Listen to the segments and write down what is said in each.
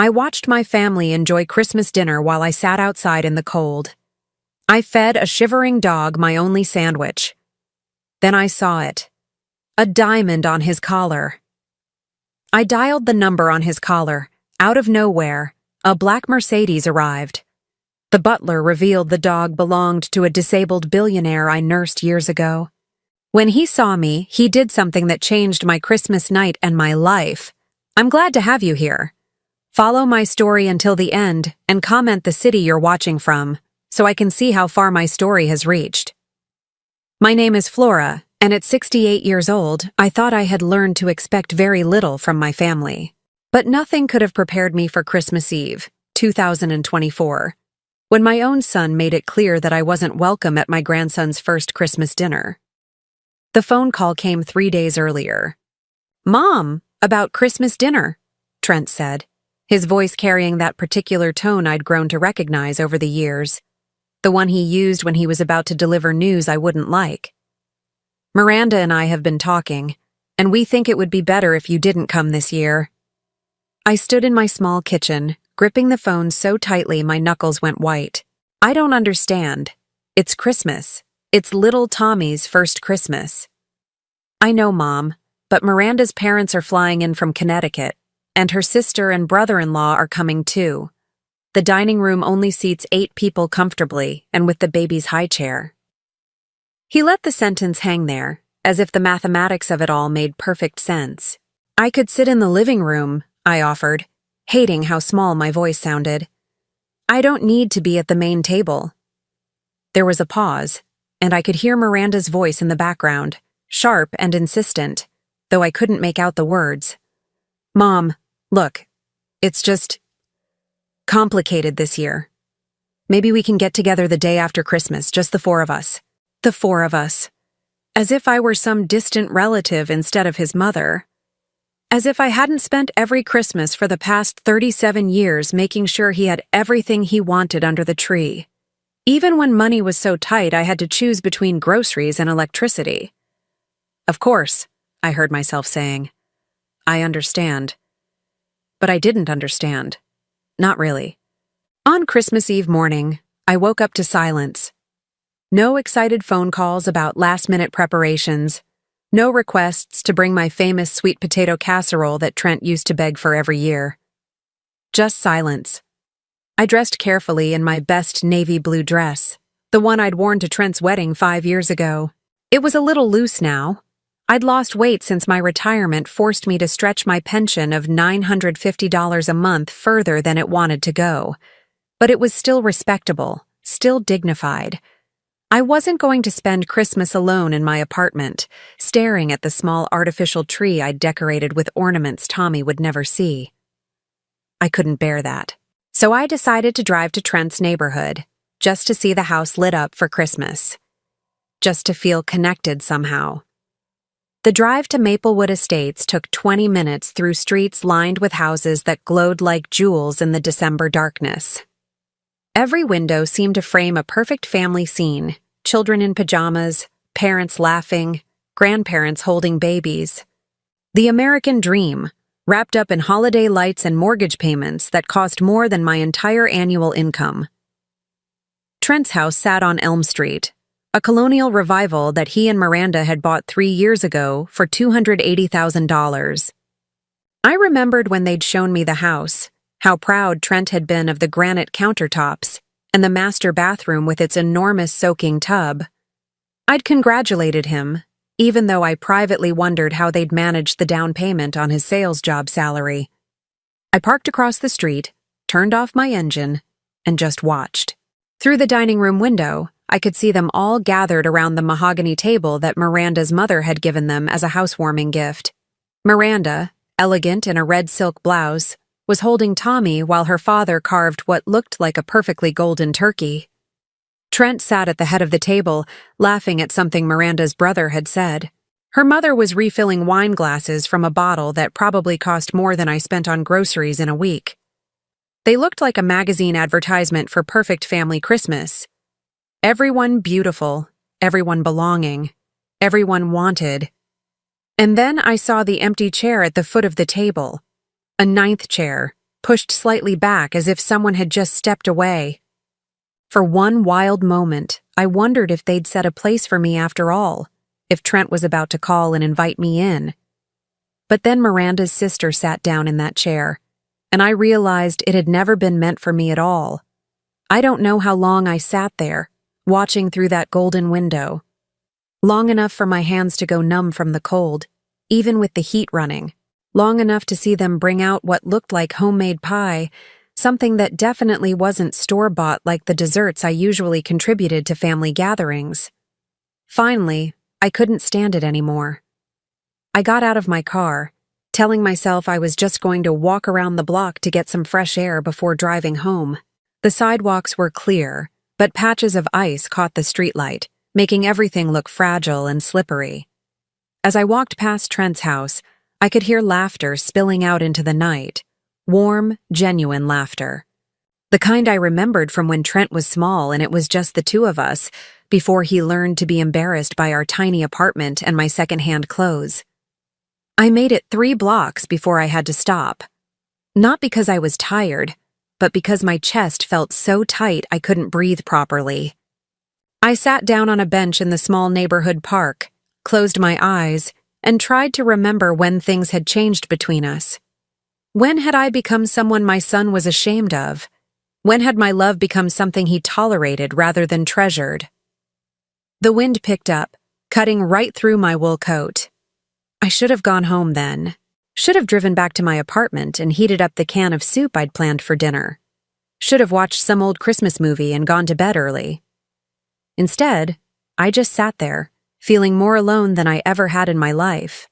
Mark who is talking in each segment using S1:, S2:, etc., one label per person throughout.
S1: I watched my family enjoy Christmas dinner while I sat outside in the cold. I fed a shivering dog my only sandwich. Then I saw it. A diamond on his collar. I dialed the number on his collar. Out of nowhere, a black Mercedes arrived. The butler revealed the dog belonged to a disabled billionaire I nursed years ago. When he saw me, he did something that changed my Christmas night and my life. I'm glad to have you here. Follow my story until the end and comment the city you're watching from, so I can see how far my story has reached. My name is Flora, and at 68 years old, I thought I had learned to expect very little from my family. But nothing could have prepared me for Christmas Eve, 2024, when my own son made it clear that I wasn't welcome at my grandson's first Christmas dinner. The phone call came 3 days earlier. "Mom, about Christmas dinner," Trent said, his voice carrying that particular tone I'd grown to recognize over the years, the one he used when he was about to deliver news I wouldn't like. "Miranda and I have been talking, and we think it would be better if you didn't come this year." I stood in my small kitchen, gripping the phone so tightly my knuckles went white. "I don't understand. It's Christmas. It's little Tommy's first Christmas." "I know, Mom, but Miranda's parents are flying in from Connecticut, and her sister and brother-in-law are coming too. The dining room only seats 8 people comfortably and with the baby's high chair." He let the sentence hang there, as if the mathematics of it all made perfect sense. "I could sit in the living room," I offered, hating how small my voice sounded. "I don't need to be at the main table." There was a pause, and I could hear Miranda's voice in the background, sharp and insistent, though I couldn't make out the words. "Mom, look, it's just complicated this year. Maybe we can get together the day after Christmas, just the 4 of us." The 4 of us. As if I were some distant relative instead of his mother. As if I hadn't spent every Christmas for the past 37 years making sure he had everything he wanted under the tree. Even when money was so tight I had to choose between groceries and electricity. "Of course," I heard myself saying. "I understand." But I didn't understand. Not really. On Christmas Eve morning, I woke up to silence. No excited phone calls about last-minute preparations. No requests to bring my famous sweet potato casserole that Trent used to beg for every year. Just silence. I dressed carefully in my best navy blue dress, the one I'd worn to Trent's wedding 5 years ago. It was a little loose now. I'd lost weight since my retirement forced me to stretch my pension of $950 a month further than it wanted to go. But it was still respectable, still dignified. I wasn't going to spend Christmas alone in my apartment, staring at the small artificial tree I'd decorated with ornaments Tommy would never see. I couldn't bear that. So I decided to drive to Trent's neighborhood, just to see the house lit up for Christmas. Just to feel connected somehow. The drive to Maplewood Estates took 20 minutes through streets lined with houses that glowed like jewels in the December darkness. Every window seemed to frame a perfect family scene, children in pajamas, parents laughing, grandparents holding babies. The American dream, wrapped up in holiday lights and mortgage payments that cost more than my entire annual income. Trent's house sat on Elm Street, a colonial revival that he and Miranda had bought 3 years ago for $280,000. I remembered when they'd shown me the house, how proud Trent had been of the granite countertops and the master bathroom with its enormous soaking tub. I'd congratulated him, even though I privately wondered how they'd managed the down payment on his sales job salary. I parked across the street, turned off my engine, and just watched. Through the dining room window, I could see them all gathered around the mahogany table that Miranda's mother had given them as a housewarming gift. Miranda, elegant in a red silk blouse, was holding Tommy while her father carved what looked like a perfectly golden turkey. Trent sat at the head of the table, laughing at something Miranda's brother had said. Her mother was refilling wine glasses from a bottle that probably cost more than I spent on groceries in a week. They looked like a magazine advertisement for Perfect Family Christmas. Everyone beautiful, everyone belonging, everyone wanted. And then I saw the empty chair at the foot of the table. A 9th chair, pushed slightly back as if someone had just stepped away. For one wild moment, I wondered if they'd set a place for me after all, if Trent was about to call and invite me in. But then Miranda's sister sat down in that chair, and I realized it had never been meant for me at all. I don't know how long I sat there, watching through that golden window. Long enough for my hands to go numb from the cold, even with the heat running. Long enough to see them bring out what looked like homemade pie, something that definitely wasn't store-bought like the desserts I usually contributed to family gatherings. Finally, I couldn't stand it anymore. I got out of my car, telling myself I was just going to walk around the block to get some fresh air before driving home. The sidewalks were clear, but patches of ice caught the streetlight, making everything look fragile and slippery. As I walked past Trent's house, I could hear laughter spilling out into the night. Warm, genuine laughter. The kind I remembered from when Trent was small and it was just the two of us, before he learned to be embarrassed by our tiny apartment and my secondhand clothes. I made it 3 blocks before I had to stop. Not because I was tired, but because my chest felt so tight I couldn't breathe properly. I sat down on a bench in the small neighborhood park, closed my eyes, and tried to remember when things had changed between us. When had I become someone my son was ashamed of? When had my love become something he tolerated rather than treasured? The wind picked up, cutting right through my wool coat. I should have gone home then. Should have driven back to my apartment and heated up the can of soup I'd planned for dinner. Should have watched some old Christmas movie and gone to bed early. Instead, I just sat there, feeling more alone than I ever had in my life.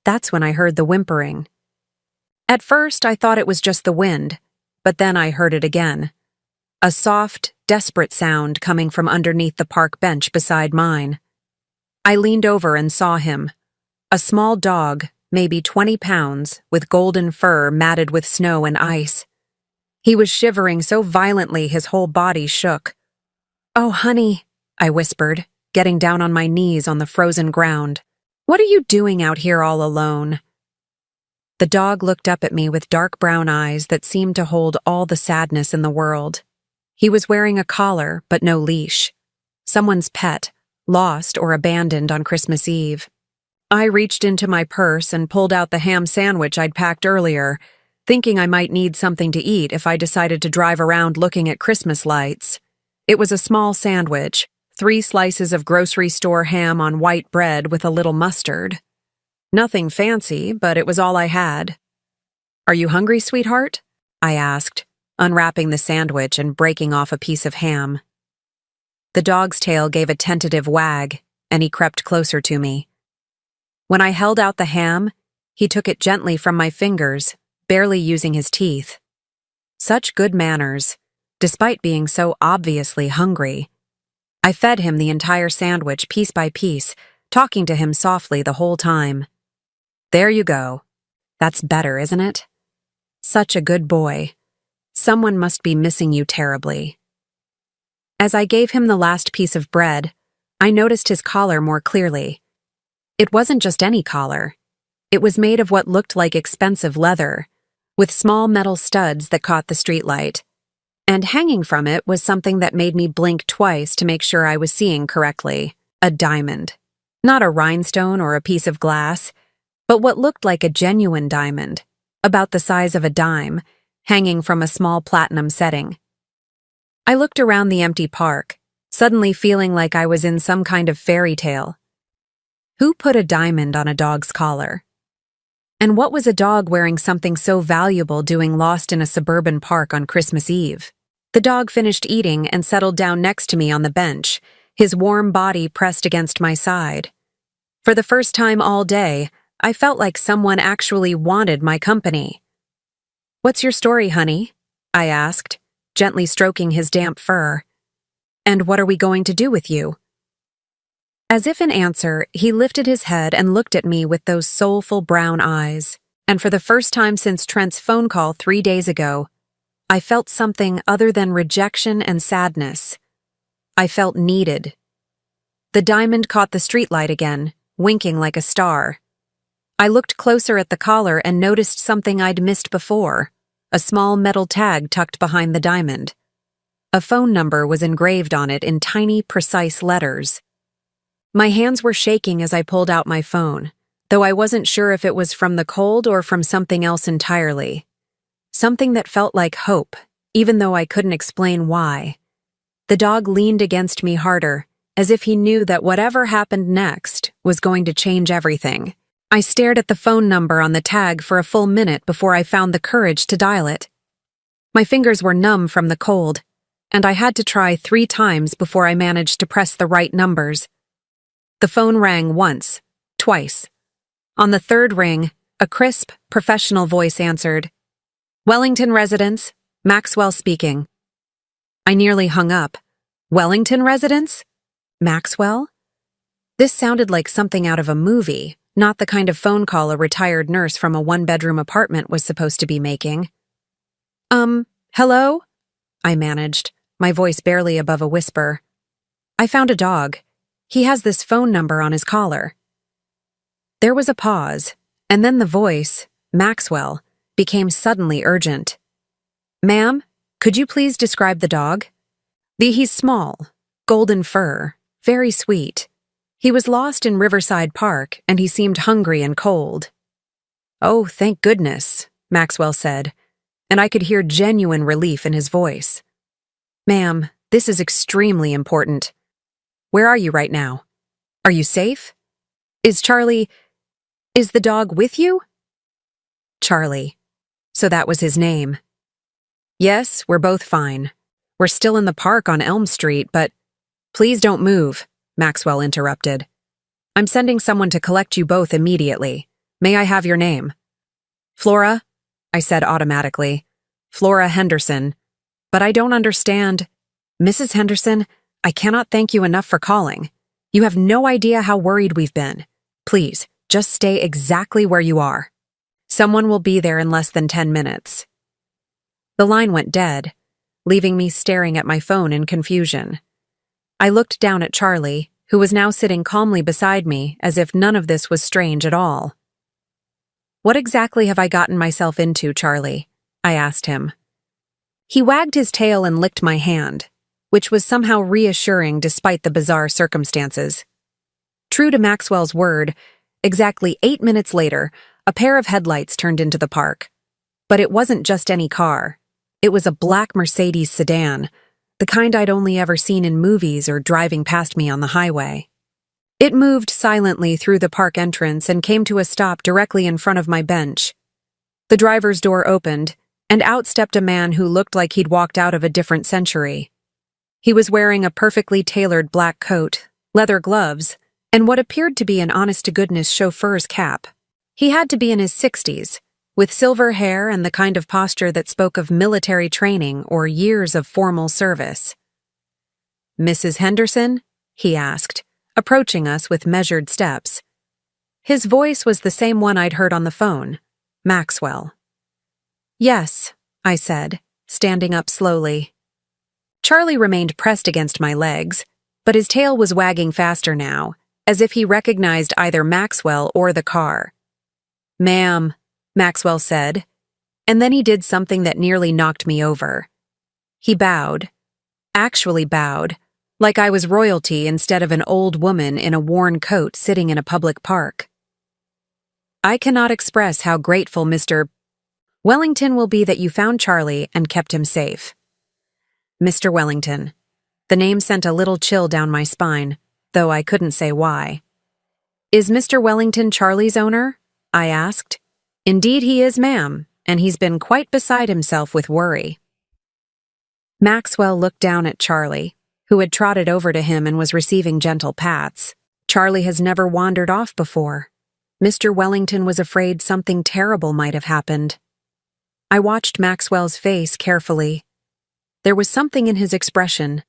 S1: That's when I heard the whimpering. At first, I thought it was just the wind, but then I heard it again. A soft, desperate sound coming from underneath the park bench beside mine. I leaned over and saw him. A small dog, maybe 20 pounds, with golden fur matted with snow and ice. He was shivering so violently his whole body shook. "Oh, honey," I whispered, getting down on my knees on the frozen ground. "What are you doing out here all alone?" The dog looked up at me with dark brown eyes that seemed to hold all the sadness in the world. He was wearing a collar, but no leash. Someone's pet, lost or abandoned on Christmas Eve. I reached into my purse and pulled out the ham sandwich I'd packed earlier, thinking I might need something to eat if I decided to drive around looking at Christmas lights. It was a small sandwich, 3 slices of grocery store ham on white bread with a little mustard. Nothing fancy, but it was all I had. "Are you hungry, sweetheart?" I asked, unwrapping the sandwich and breaking off a piece of ham. The dog's tail gave a tentative wag, and he crept closer to me. When I held out the ham, he took it gently from my fingers, barely using his teeth. Such good manners, despite being so obviously hungry. I fed him the entire sandwich piece by piece, talking to him softly the whole time. "There you go. That's better, isn't it? Such a good boy. Someone must be missing you terribly." As I gave him the last piece of bread, I noticed his collar more clearly. It wasn't just any collar. It was made of what looked like expensive leather, with small metal studs that caught the streetlight. And hanging from it was something that made me blink twice to make sure I was seeing correctly. A diamond. Not a rhinestone or a piece of glass, but what looked like a genuine diamond, about the size of a dime, hanging from a small platinum setting. I looked around the empty park, suddenly feeling like I was in some kind of fairy tale. Who put a diamond on a dog's collar? And what was a dog wearing something so valuable doing lost in a suburban park on Christmas Eve? The dog finished eating and settled down next to me on the bench, his warm body pressed against my side. For the first time all day, I felt like someone actually wanted my company. "What's your story, honey?" I asked, gently stroking his damp fur. "And what are we going to do with you?" As if in answer, he lifted his head and looked at me with those soulful brown eyes. And for the first time since Trent's phone call 3 days ago, I felt something other than rejection and sadness. I felt needed. The diamond caught the streetlight again, winking like a star. I looked closer at the collar and noticed something I'd missed before. a small metal tag tucked behind the diamond. A phone number was engraved on it in tiny, precise letters. My hands were shaking as I pulled out my phone, though I wasn't sure if it was from the cold or from something else entirely. Something that felt like hope, even though I couldn't explain why. The dog leaned against me harder, as if he knew that whatever happened next was going to change everything. I stared at the phone number on the tag for a full minute before I found the courage to dial it. My fingers were numb from the cold, and I had to try 3 times before I managed to press the right numbers. The phone rang once, twice. On the 3rd ring, a crisp, professional voice answered. "Wellington Residence, Maxwell speaking." I nearly hung up. Wellington Residence? Maxwell? This sounded like something out of a movie, not the kind of phone call a retired nurse from a 1-bedroom apartment was supposed to be making. Hello? I managed, my voice barely above a whisper. "I found a dog. He has this phone number on his collar." There was a pause, and then the voice, Maxwell, became suddenly urgent. "Ma'am, could you please describe the dog?" He's small, golden fur, very sweet. He was lost in Riverside Park, and he seemed hungry and cold. "Oh, thank goodness," Maxwell said, and I could hear genuine relief in his voice. "Ma'am, this is extremely important. Where are you right now? Are you safe? Is the dog with you?" Charlie. So that was his name. "Yes, we're both fine. We're still in the park on Elm Street, but—" "Please don't move," Maxwell interrupted. "I'm sending someone to collect you both immediately. May I have your name?" "Flora," I said automatically. "Flora Henderson. But I don't understand." "Mrs. Henderson, I cannot thank you enough for calling. You have no idea how worried we've been. Please, just stay exactly where you are. Someone will be there in less than 10 minutes. The line went dead, leaving me staring at my phone in confusion. I looked down at Charlie, who was now sitting calmly beside me as if none of this was strange at all. "What exactly have I gotten myself into, Charlie?" I asked him. He wagged his tail and licked my hand, which was somehow reassuring despite the bizarre circumstances. True to Maxwell's word, exactly 8 minutes later, a pair of headlights turned into the park. But it wasn't just any car. It was a black Mercedes sedan, the kind I'd only ever seen in movies or driving past me on the highway. It moved silently through the park entrance and came to a stop directly in front of my bench. The driver's door opened, and out stepped a man who looked like he'd walked out of a different century. He was wearing a perfectly tailored black coat, leather gloves, and what appeared to be an honest-to-goodness chauffeur's cap. He had to be in his 60s, with silver hair and the kind of posture that spoke of military training or years of formal service. "Mrs. Henderson?" he asked, approaching us with measured steps. His voice was the same one I'd heard on the phone, Maxwell. "Yes," I said, standing up slowly. Charlie remained pressed against my legs, but his tail was wagging faster now, as if he recognized either Maxwell or the car. "Ma'am," Maxwell said, and then he did something that nearly knocked me over. He bowed, actually bowed, like I was royalty instead of an old woman in a worn coat sitting in a public park. "I cannot express how grateful Mr. Wellington will be that you found Charlie and kept him safe." Mr. Wellington. The name sent a little chill down my spine, though I couldn't say why. "Is Mr. Wellington Charlie's owner?" I asked. "Indeed he is, ma'am, and he's been quite beside himself with worry." Maxwell looked down at Charlie, who had trotted over to him and was receiving gentle pats. Charlie has never wandered off before. Mr. Wellington was afraid something terrible might have happened. I watched Maxwell's face carefully. There was something in his expression,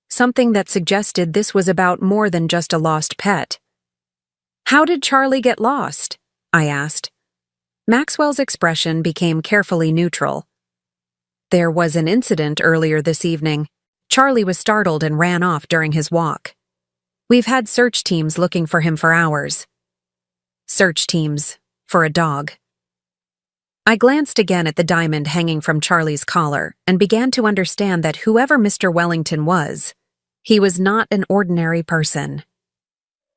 S1: something that suggested this was about more than just a lost pet. "How did Charlie get lost?" I asked. Maxwell's expression became carefully neutral. "There was an incident earlier this evening. Charlie was startled and ran off during his walk. We've had search teams looking for him for hours." Search teams for a dog. I glanced again at the diamond hanging from Charlie's collar and began to understand that whoever Mr. Wellington was, he was not an ordinary person.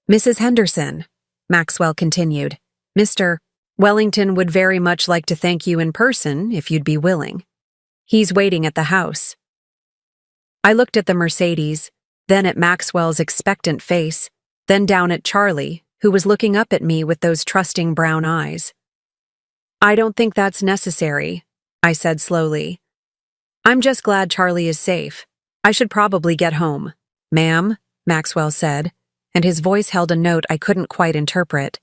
S1: Mrs. Henderson, Maxwell continued, Mr. Wellington would very much like to thank you in person if you'd be willing. He's waiting at the house. I looked at the Mercedes, then at Maxwell's expectant face, then down at Charlie, who was looking up at me with those trusting brown eyes. I don't think that's necessary, I said slowly. I'm just glad Charlie is safe. I should probably get home. Ma'am, Maxwell said, and his voice held a note I couldn't quite interpret.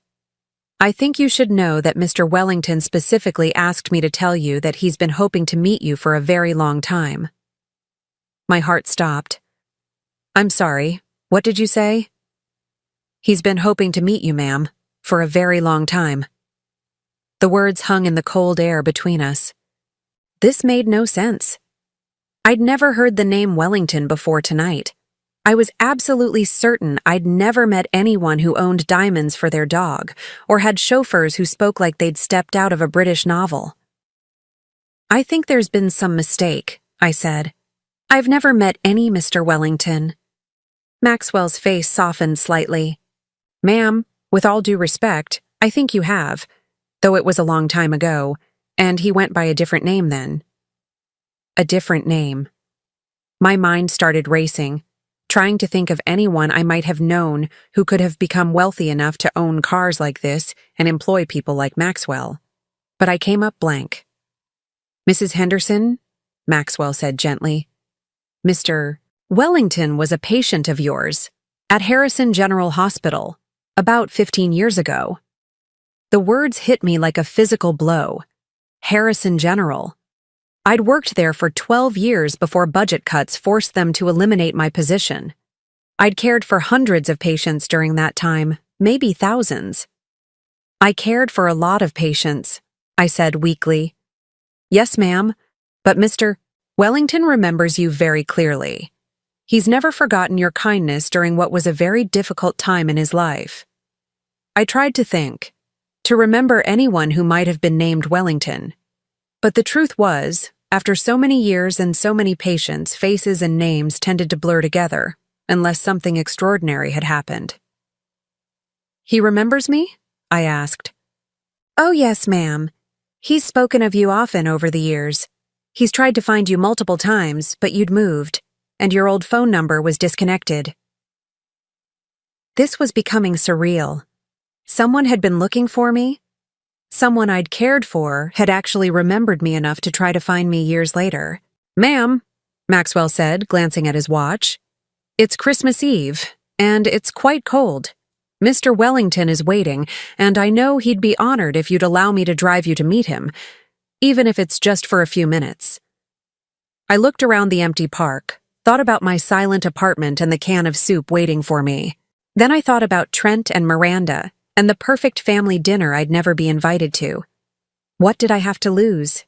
S1: I think you should know that Mr. Wellington specifically asked me to tell you that he's been hoping to meet you for a very long time. My heart stopped. I'm sorry, what did you say? He's been hoping to meet you, ma'am, for a very long time. The words hung in the cold air between us. This made no sense. I'd never heard the name Wellington before tonight. I was absolutely certain I'd never met anyone who owned diamonds for their dog, or had chauffeurs who spoke like they'd stepped out of a British novel. I think there's been some mistake, I said. I've never met any Mr. Wellington. Maxwell's face softened slightly. Ma'am, with all due respect, I think you have, though it was a long time ago, and he went by a different name then. A different name. My mind started racing, trying to think of anyone I might have known who could have become wealthy enough to own cars like this and employ people like Maxwell. But I came up blank. Mrs. Henderson, Maxwell said gently. Mr. Wellington was a patient of yours at Harrison General Hospital about 15 years ago. The words hit me like a physical blow. Harrison General. I'd worked there for 12 years before budget cuts forced them to eliminate my position. I'd cared for hundreds of patients during that time, maybe thousands. I cared for a lot of patients, I said weakly. Yes, ma'am, but Mr. Wellington remembers you very clearly. He's never forgotten your kindness during what was a very difficult time in his life. I tried to think, to remember anyone who might have been named Wellington. But the truth was, after so many years and so many patients, faces and names tended to blur together, unless something extraordinary had happened. He remembers me? I asked. Oh, yes, ma'am. He's spoken of you often over the years. He's tried to find you multiple times, but you'd moved, and your old phone number was disconnected. This was becoming surreal. Someone had been looking for me. Someone I'd cared for had actually remembered me enough to try to find me years later. Ma'am, Maxwell said, glancing at his watch. It's Christmas Eve, and it's quite cold. Mr. Wellington is waiting, and I know he'd be honored if you'd allow me to drive you to meet him, even if it's just for a few minutes. I looked around the empty park, thought about my silent apartment and the can of soup waiting for me. Then I thought about Trent and Miranda, and the perfect family dinner I'd never be invited to. What did I have to lose?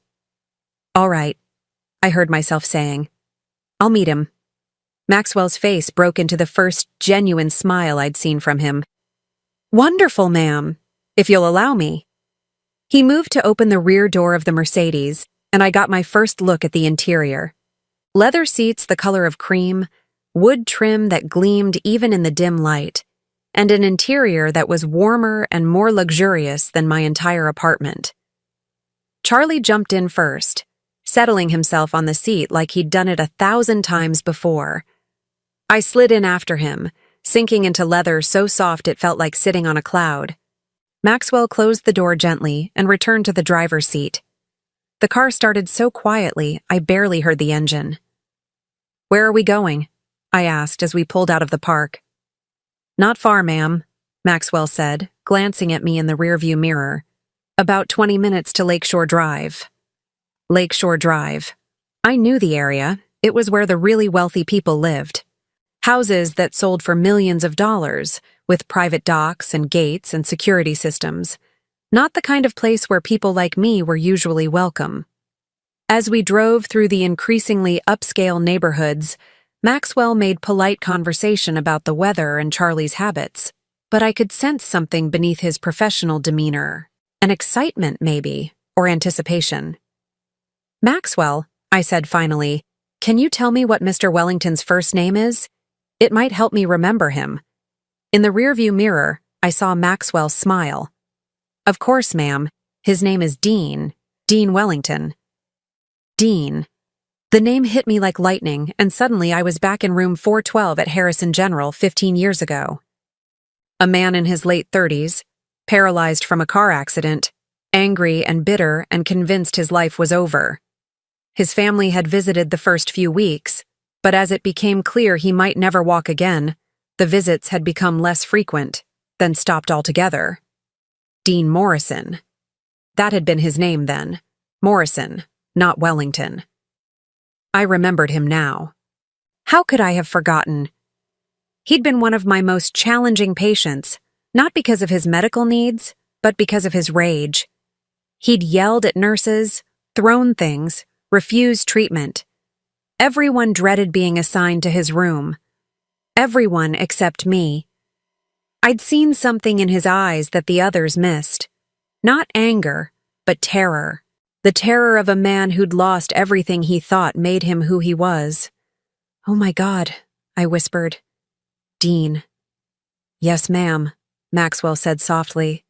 S1: All right, I heard myself saying. I'll meet him. Maxwell's face broke into the first genuine smile I'd seen from him. Wonderful, ma'am, if you'll allow me. He moved to open the rear door of the Mercedes, and I got my first look at the interior. Leather seats the color of cream, wood trim that gleamed even in the dim light, and an interior that was warmer and more luxurious than my entire apartment. Charlie jumped in first, settling himself on the seat like he'd done it 1,000 times before. I slid in after him, sinking into leather so soft it felt like sitting on a cloud. Maxwell closed the door gently and returned to the driver's seat. The car started so quietly I barely heard the engine. Where are we going? I asked as we pulled out of the park. Not far, ma'am, Maxwell said, glancing at me in the rearview mirror. About 20 minutes to Lakeshore Drive. Lakeshore Drive. I knew the area. It was where the really wealthy people lived. Houses that sold for millions of dollars, with private docks and gates and security systems. Not the kind of place where people like me were usually welcome. As we drove through the increasingly upscale neighborhoods, Maxwell made polite conversation about the weather and Charlie's habits, but I could sense something beneath his professional demeanor. An excitement, maybe, or anticipation. "Maxwell," I said finally, "can you tell me what Mr. Wellington's first name is? It might help me remember him." In the rearview mirror, I saw Maxwell smile. "Of course, ma'am. His name is Dean Wellington." Dean. The name hit me like lightning, and suddenly I was back in room 412 at Harrison General 15 years ago. A man in his late 30s, paralyzed from a car accident, angry and bitter and convinced his life was over. His family had visited the first few weeks, but as it became clear he might never walk again, the visits had become less frequent, then stopped altogether. Dean Morrison. That had been his name then. Morrison, not Wellington. I remembered him now. How could I have forgotten? He'd been one of my most challenging patients, not because of his medical needs, but because of his rage. He'd yelled at nurses, thrown things, refused treatment. Everyone dreaded being assigned to his room. Everyone except me. I'd seen something in his eyes that the others missed. Not anger, but terror. The terror of a man who'd lost everything he thought made him who he was. "Oh my God," I whispered. "Dean." "Yes, ma'am," Maxwell said softly.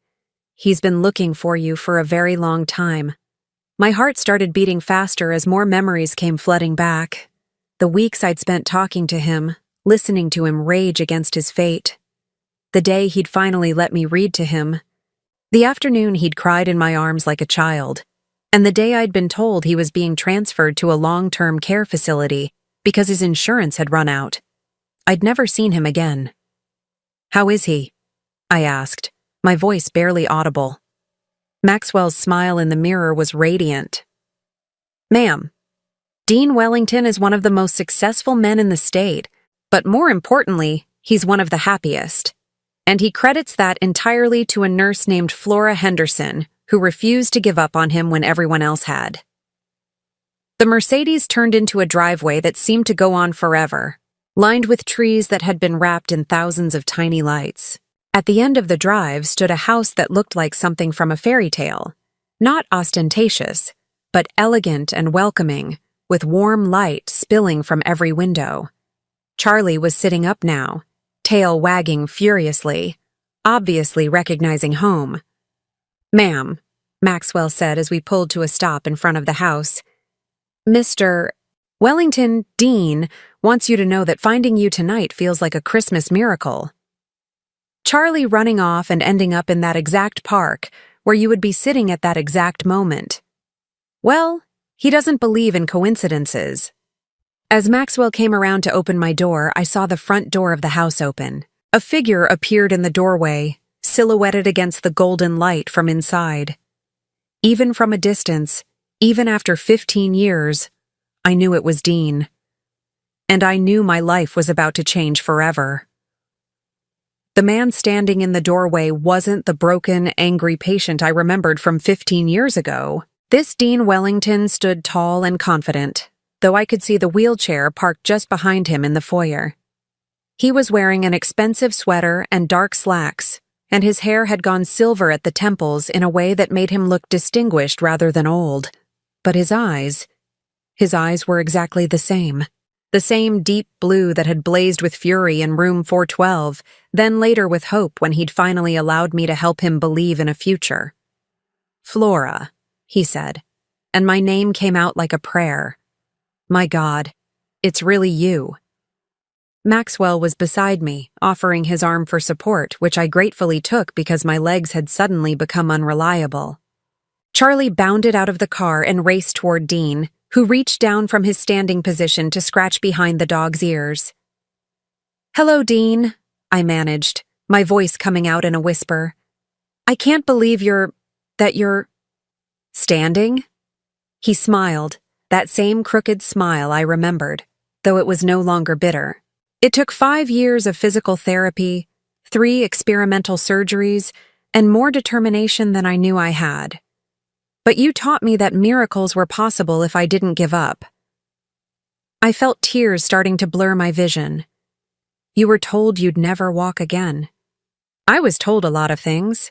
S1: "He's been looking for you for a very long time." My heart started beating faster as more memories came flooding back. The weeks I'd spent talking to him, listening to him rage against his fate. The day he'd finally let me read to him. The afternoon he'd cried in my arms like a child. And the day I'd been told he was being transferred to a long-term care facility because his insurance had run out. I'd never seen him again. "How is he?" I asked, my voice barely audible. Maxwell's smile in the mirror was radiant. "Ma'am, Dean Wellington is one of the most successful men in the state, but more importantly, he's one of the happiest. And he credits that entirely to a nurse named Flora Henderson, who refused to give up on him when everyone else had." The Mercedes turned into a driveway that seemed to go on forever, lined with trees that had been wrapped in thousands of tiny lights. At the end of the drive stood a house that looked like something from a fairy tale. Not ostentatious, but elegant and welcoming, with warm light spilling from every window. Charlie was sitting up now, tail wagging furiously, obviously recognizing home. "Ma'am," Maxwell said as we pulled to a stop in front of the house, "Mr. Wellington, Dean, wants you to know that finding you tonight feels like a Christmas miracle." Charlie running off and ending up in that exact park where you would be sitting at that exact moment. Well, he doesn't believe in coincidences. As Maxwell came around to open my door, I saw the front door of the house open. A figure appeared in the doorway, silhouetted against the golden light from inside. Even from a distance, even after 15 years, I knew it was Dean. And I knew my life was about to change forever. The man standing in the doorway wasn't the broken, angry patient I remembered from 15 years ago. This Dean Wellington stood tall and confident, though I could see the wheelchair parked just behind him in the foyer. He was wearing an expensive sweater and dark slacks, and his hair had gone silver at the temples in a way that made him look distinguished rather than old. But his eyes were exactly the same. The same deep blue that had blazed with fury in room 412, then later with hope when he'd finally allowed me to help him believe in a future. "Flora," he said, and my name came out like a prayer. "My God, it's really you." Maxwell was beside me, offering his arm for support, which I gratefully took because my legs had suddenly become unreliable. Charlie bounded out of the car and raced toward Dean, who reached down from his standing position to scratch behind the dog's ears. "Hello, Dean," I managed, my voice coming out in a whisper. "I can't believe you're standing?" He smiled, that same crooked smile I remembered, though it was no longer bitter. It took 5 years of physical therapy, 3 experimental surgeries, and more determination than I knew I had. But you taught me that miracles were possible if I didn't give up. I felt tears starting to blur my vision. You were told you'd never walk again. I was told a lot of things.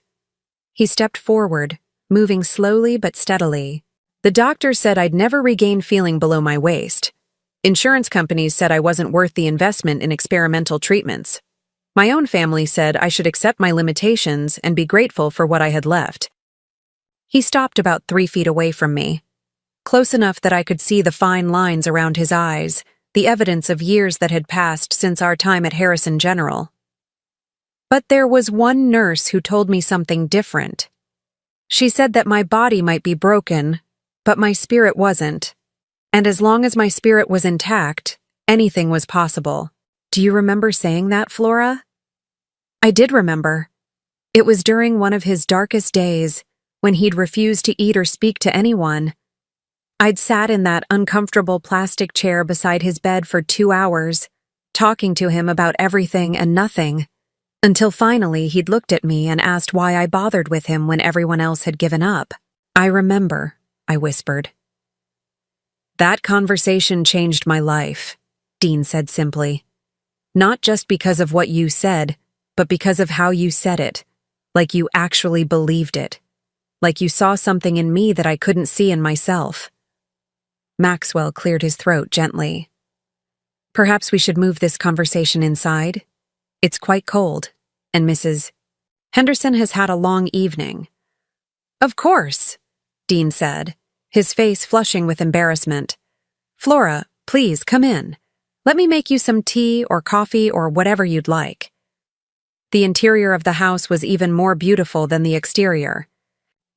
S1: He stepped forward, moving slowly but steadily. The doctor said I'd never regain feeling below my waist. Insurance companies said I wasn't worth the investment in experimental treatments. My own family said I should accept my limitations and be grateful for what I had left. He stopped about 3 feet away from me, close enough that I could see the fine lines around his eyes, the evidence of years that had passed since our time at Harrison General. But there was one nurse who told me something different. She said that my body might be broken, but my spirit wasn't. And as long as my spirit was intact, anything was possible. Do you remember saying that, Flora? I did remember. It was during one of his darkest days, when he'd refused to eat or speak to anyone. I'd sat in that uncomfortable plastic chair beside his bed for 2 hours, talking to him about everything and nothing, until finally he'd looked at me and asked why I bothered with him when everyone else had given up. I remember, I whispered. That conversation changed my life, Dean said simply. Not just because of what you said, but because of how you said it, like you actually believed it, like you saw something in me that I couldn't see in myself. Maxwell cleared his throat gently. Perhaps we should move this conversation inside. It's quite cold, and Mrs. Henderson has had a long evening. Of course, Dean said, his face flushing with embarrassment. Flora, please come in. Let me make you some tea or coffee or whatever you'd like. The interior of the house was even more beautiful than the exterior.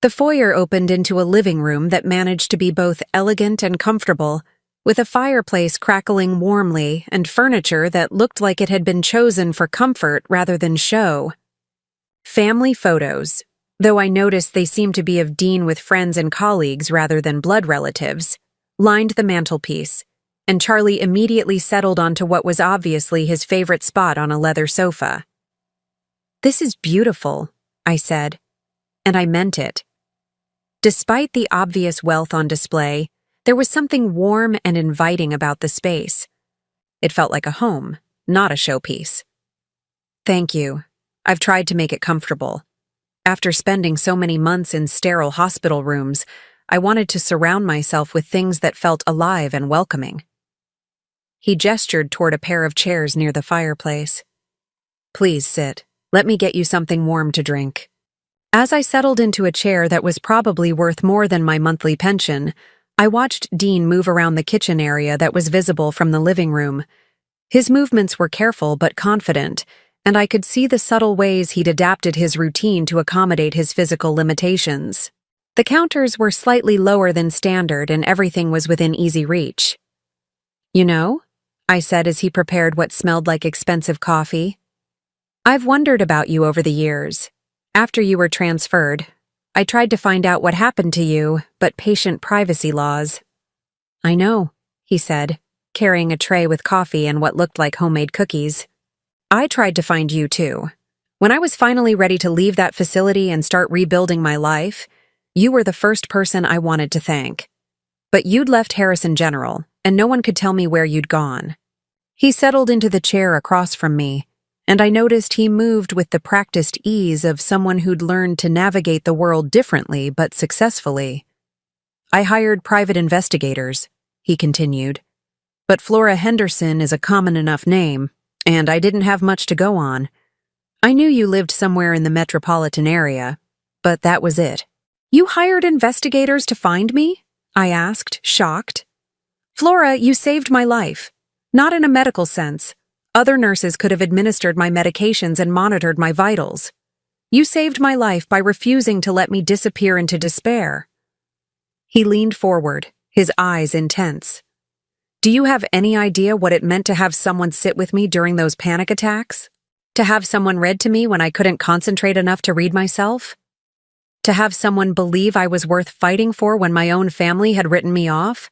S1: The foyer opened into a living room that managed to be both elegant and comfortable, with a fireplace crackling warmly and furniture that looked like it had been chosen for comfort rather than show. Family photos, though I noticed they seemed to be of Dean with friends and colleagues rather than blood relatives, lined the mantelpiece, and Charlie immediately settled onto what was obviously his favorite spot on a leather sofa. This is beautiful, I said, and I meant it. Despite the obvious wealth on display, there was something warm and inviting about the space. It felt like a home, not a showpiece. Thank you. I've tried to make it comfortable. After spending so many months in sterile hospital rooms, I wanted to surround myself with things that felt alive and welcoming. He gestured toward a pair of chairs near the fireplace. Please sit. Let me get you something warm to drink. As I settled into a chair that was probably worth more than my monthly pension, I watched Dean move around the kitchen area that was visible from the living room. His movements were careful but confident, and I could see the subtle ways he'd adapted his routine to accommodate his physical limitations. The counters were slightly lower than standard and everything was within easy reach. You know, I said as he prepared what smelled like expensive coffee, I've wondered about you over the years. After you were transferred, I tried to find out what happened to you, but patient privacy laws. I know, he said, carrying a tray with coffee and what looked like homemade cookies. I tried to find you too. When I was finally ready to leave that facility and start rebuilding my life, you were the first person I wanted to thank. But you'd left Harrison General, and no one could tell me where you'd gone. He settled into the chair across from me, and I noticed he moved with the practiced ease of someone who'd learned to navigate the world differently but successfully. I hired private investigators, he continued. But Flora Henderson is a common enough name, and I didn't have much to go on. I knew you lived somewhere in the metropolitan area, but that was it. You hired investigators to find me? I asked, shocked. Flora, you saved my life. Not in a medical sense. Other nurses could have administered my medications and monitored my vitals. You saved my life by refusing to let me disappear into despair. He leaned forward, his eyes intense. Do you have any idea what it meant to have someone sit with me during those panic attacks? To have someone read to me when I couldn't concentrate enough to read myself? To have someone believe I was worth fighting for when my own family had written me off?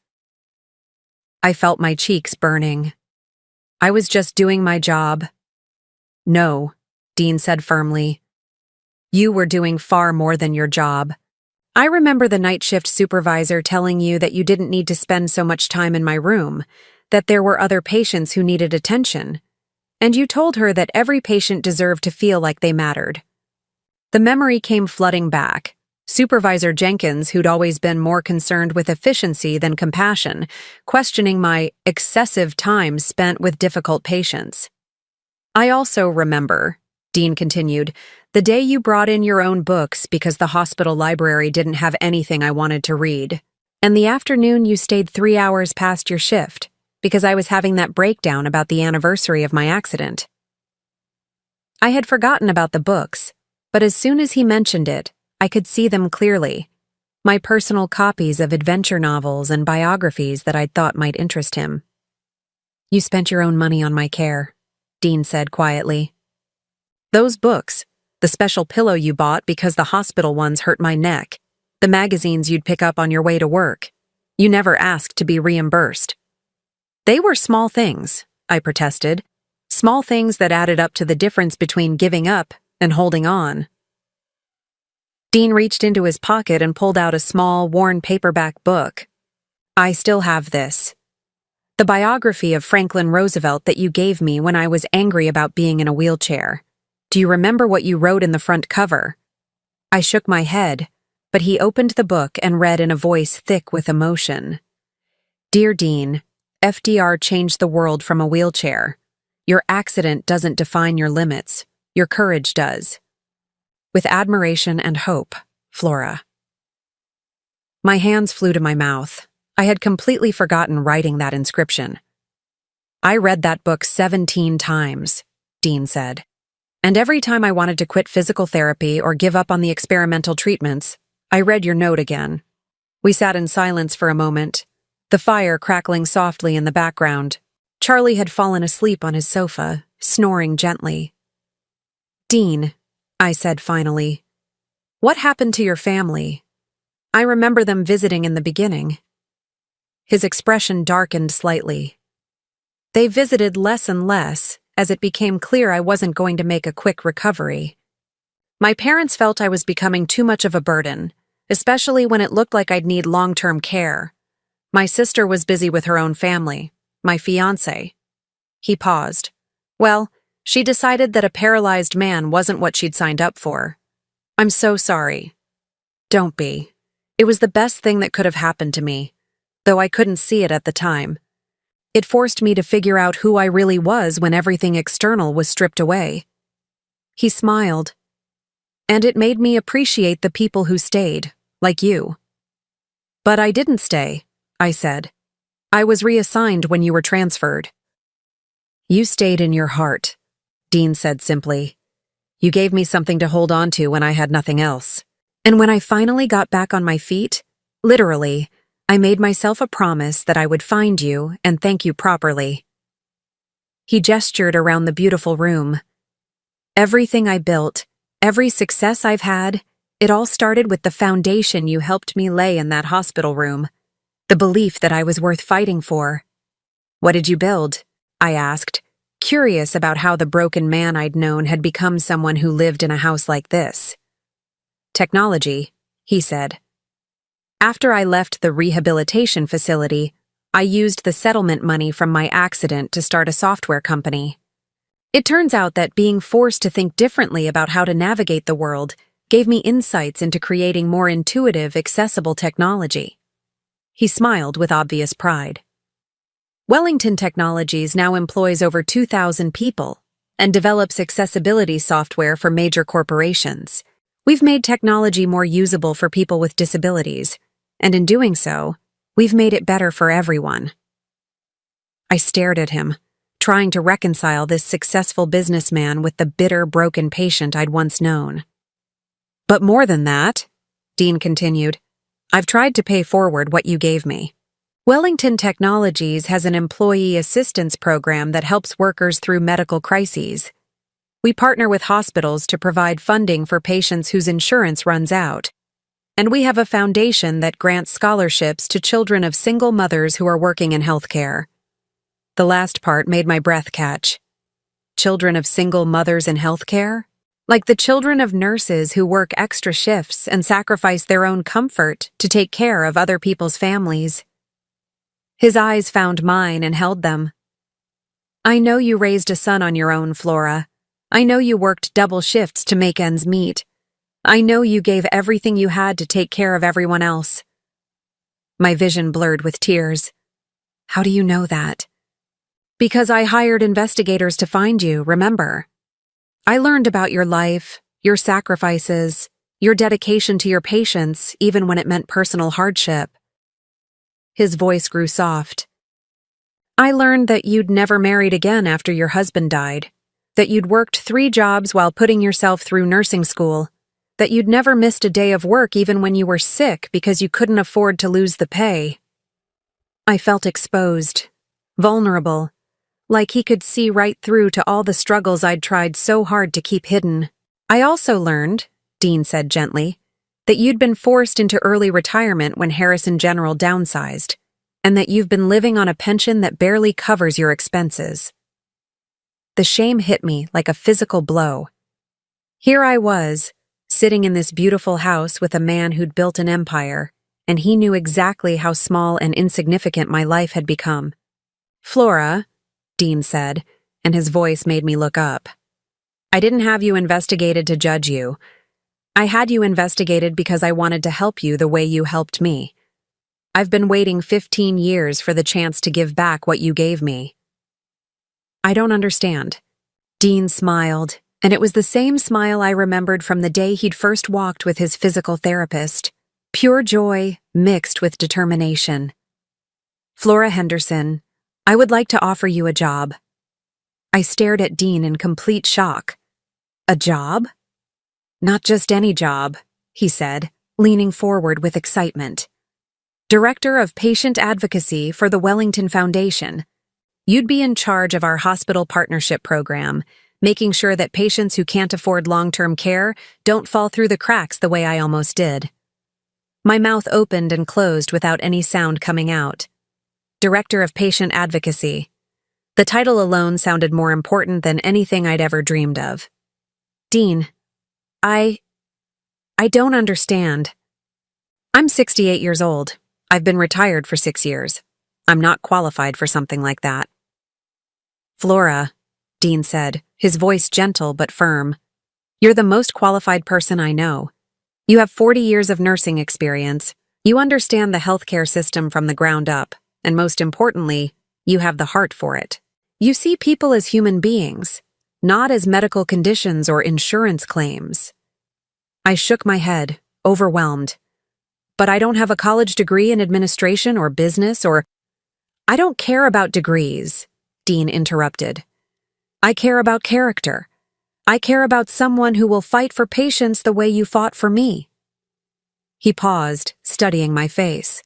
S1: I felt my cheeks burning. I was just doing my job. No, Dean said firmly. You were doing far more than your job. I remember the night shift supervisor telling you that you didn't need to spend so much time in my room, that there were other patients who needed attention, and you told her that every patient deserved to feel like they mattered. The memory came flooding back, Supervisor Jenkins, who'd always been more concerned with efficiency than compassion, questioning my excessive time spent with difficult patients. I also remember, Dean continued, the day you brought in your own books because the hospital library didn't have anything I wanted to read, and the afternoon you stayed 3 hours past your shift because I was having that breakdown about the anniversary of my accident. I had forgotten about the books, but as soon as he mentioned it, I could see them clearly. My personal copies of adventure novels and biographies that I'd thought might interest him. You spent your own money on my care, Dean said quietly. Those books, the special pillow you bought because the hospital ones hurt my neck, the magazines you'd pick up on your way to work, you never asked to be reimbursed. They were small things, I protested. Small things that added up to the difference between giving up and holding on. Dean reached into his pocket and pulled out a small, worn paperback book. I still have this. The biography of Franklin Roosevelt that you gave me when I was angry about being in a wheelchair. Do you remember what you wrote in the front cover? I shook my head, but he opened the book and read in a voice thick with emotion. Dear Dean, FDR changed the world from a wheelchair. Your accident doesn't define your limits. Your courage does. With admiration and hope, Flora. My hands flew to my mouth. I had completely forgotten writing that inscription. I read that book 17 times, Dean said. And every time I wanted to quit physical therapy or give up on the experimental treatments, I read your note again. We sat in silence for a moment, the fire crackling softly in the background. Charlie had fallen asleep on his sofa, snoring gently. Dean, I said finally, what happened to your family? I remember them visiting in the beginning. His expression darkened slightly. They visited less and less as it became clear I wasn't going to make a quick recovery. My parents felt I was becoming too much of a burden, especially when it looked like I'd need long-term care. My sister was busy with her own family, my fiancé. He paused. Well, she decided that a paralyzed man wasn't what she'd signed up for. I'm so sorry. Don't be. It was the best thing that could have happened to me, though I couldn't see it at the time. It forced me to figure out who I really was when everything external was stripped away. He smiled. And it made me appreciate the people who stayed, like you. But I didn't stay, I said. I was reassigned when you were transferred. You stayed in your heart, Dean said simply. You gave me something to hold on to when I had nothing else. And when I finally got back on my feet, literally, I made myself a promise that I would find you and thank you properly. He gestured around the beautiful room. Everything I built, every success I've had, it all started with the foundation you helped me lay in that hospital room. The belief that I was worth fighting for. What did you build? I asked, curious about how the broken man I'd known had become someone who lived in a house like this. Technology, he said. After I left the rehabilitation facility, I used the settlement money from my accident to start a software company. It turns out that being forced to think differently about how to navigate the world gave me insights into creating more intuitive, accessible technology. He smiled with obvious pride. Wellington Technologies now employs over 2,000 people and develops accessibility software for major corporations. We've made technology more usable for people with disabilities, and in doing so, we've made it better for everyone. I stared at him, trying to reconcile this successful businessman with the bitter, broken patient I'd once known. But more than that, Dean continued, I've tried to pay forward what you gave me. Wellington Technologies has an employee assistance program that helps workers through medical crises. We partner with hospitals to provide funding for patients whose insurance runs out. And we have a foundation that grants scholarships to children of single mothers who are working in healthcare. The last part made my breath catch. Children of single mothers in healthcare? Like the children of nurses who work extra shifts and sacrifice their own comfort to take care of other people's families. His eyes found mine and held them. I know you raised a son on your own, Flora. I know you worked double shifts to make ends meet. I know you gave everything you had to take care of everyone else. My vision blurred with tears. How do you know that? Because I hired investigators to find you, remember? I learned about your life, your sacrifices, your dedication to your patients, even when it meant personal hardship. His voice grew soft. I learned that you'd never married again after your husband died, that you'd worked 3 jobs while putting yourself through nursing school, that you'd never missed a day of work even when you were sick because you couldn't afford to lose the pay. I felt exposed, vulnerable, like he could see right through to all the struggles I'd tried so hard to keep hidden. I also learned, Dean said gently, that you'd been forced into early retirement when Harrison General downsized, and that you've been living on a pension that barely covers your expenses. The shame hit me like a physical blow. Here I was, sitting in this beautiful house with a man who'd built an empire, and he knew exactly how small and insignificant my life had become. Flora, Dean said, and his voice made me look up. I didn't have you investigated to judge you. I had you investigated because I wanted to help you the way you helped me. I've been waiting 15 years for the chance to give back what you gave me. I don't understand. Dean smiled, and it was the same smile I remembered from the day he'd first walked with his physical therapist. Pure joy mixed with determination. Flora Henderson, I would like to offer you a job. I stared at Dean in complete shock. A job? Not just any job, he said, leaning forward with excitement. Director of Patient Advocacy for the Wellington Foundation. You'd be in charge of our hospital partnership program, making sure that patients who can't afford long-term care don't fall through the cracks the way I almost did. My mouth opened and closed without any sound coming out. Director of Patient Advocacy. The title alone sounded more important than anything I'd ever dreamed of. Dean, I don't understand. I'm 68 years old. I've been retired for 6 years. I'm not qualified for something like that. Flora, Dean said, his voice gentle but firm. You're the most qualified person I know. You have 40 years of nursing experience. You understand the healthcare system from the ground up, and most importantly, you have the heart for it. You see people as human beings, not as medical conditions or insurance claims. I shook my head, overwhelmed. But I don't have a college degree in administration or business or— I don't care about degrees, Dean interrupted. I care about character. I care about someone who will fight for patients the way you fought for me. He paused, studying my face.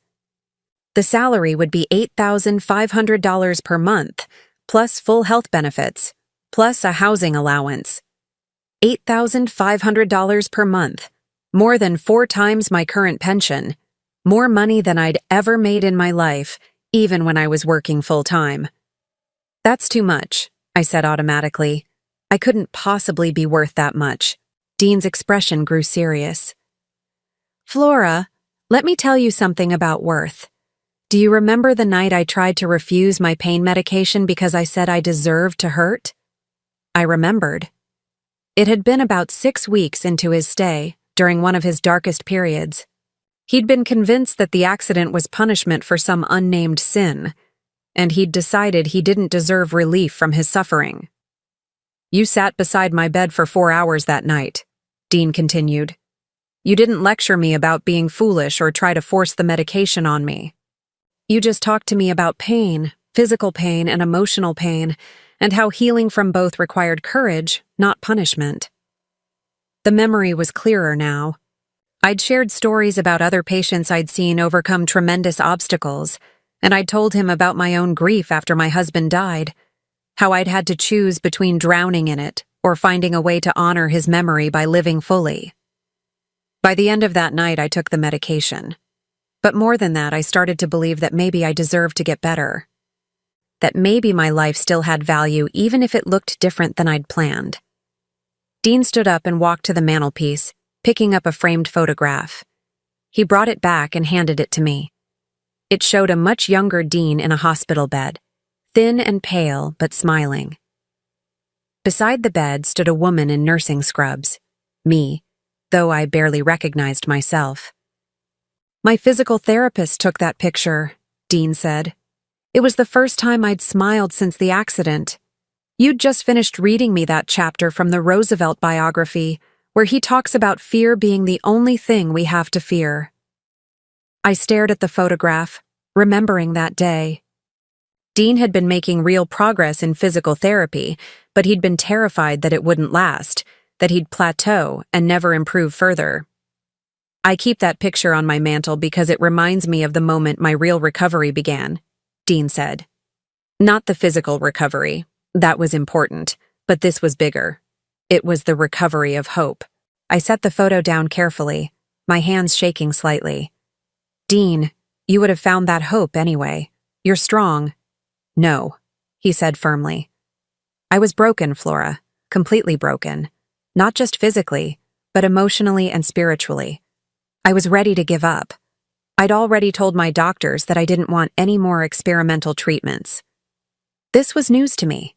S1: The salary would be $8,500 per month, plus full health benefits, plus a housing allowance. $8,500 per month, more than 4 times my current pension, more money than I'd ever made in my life, even when I was working full-time. That's too much, I said automatically. I couldn't possibly be worth that much. Dean's expression grew serious. Flora, let me tell you something about worth. Do you remember the night I tried to refuse my pain medication because I said I deserved to hurt? I remembered. It had been about 6 weeks into his stay, during one of his darkest periods. He'd been convinced that the accident was punishment for some unnamed sin, and he'd decided he didn't deserve relief from his suffering. You sat beside my bed for 4 hours that night, Dean continued. You didn't lecture me about being foolish or try to force the medication on me. You just talked to me about pain, physical pain and emotional pain, and how healing from both required courage, not punishment. The memory was clearer now. I'd shared stories about other patients I'd seen overcome tremendous obstacles, and I'd told him about my own grief after my husband died, how I'd had to choose between drowning in it or finding a way to honor his memory by living fully. By the end of that night, I took the medication. But more than that, I started to believe that maybe I deserved to get better. That maybe my life still had value even if it looked different than I'd planned. Dean stood up and walked to the mantelpiece, picking up a framed photograph. He brought it back and handed it to me. It showed a much younger Dean in a hospital bed, thin and pale but smiling. Beside the bed stood a woman in nursing scrubs, me, though I barely recognized myself. My physical therapist took that picture, Dean said. It was the first time I'd smiled since the accident. You'd just finished reading me that chapter from the Roosevelt biography, where he talks about fear being the only thing we have to fear. I stared at the photograph, remembering that day. Dean had been making real progress in physical therapy, but he'd been terrified that it wouldn't last, that he'd plateau and never improve further. I keep that picture on my mantle because it reminds me of the moment my real recovery began, Dean said. Not the physical recovery. That was important, but this was bigger. It was the recovery of hope. I set the photo down carefully, my hands shaking slightly. Dean, you would have found that hope anyway. You're strong. No, he said firmly. I was broken, Flora, completely broken. Not just physically, but emotionally and spiritually. I was ready to give up. I'd already told my doctors that I didn't want any more experimental treatments. This was news to me.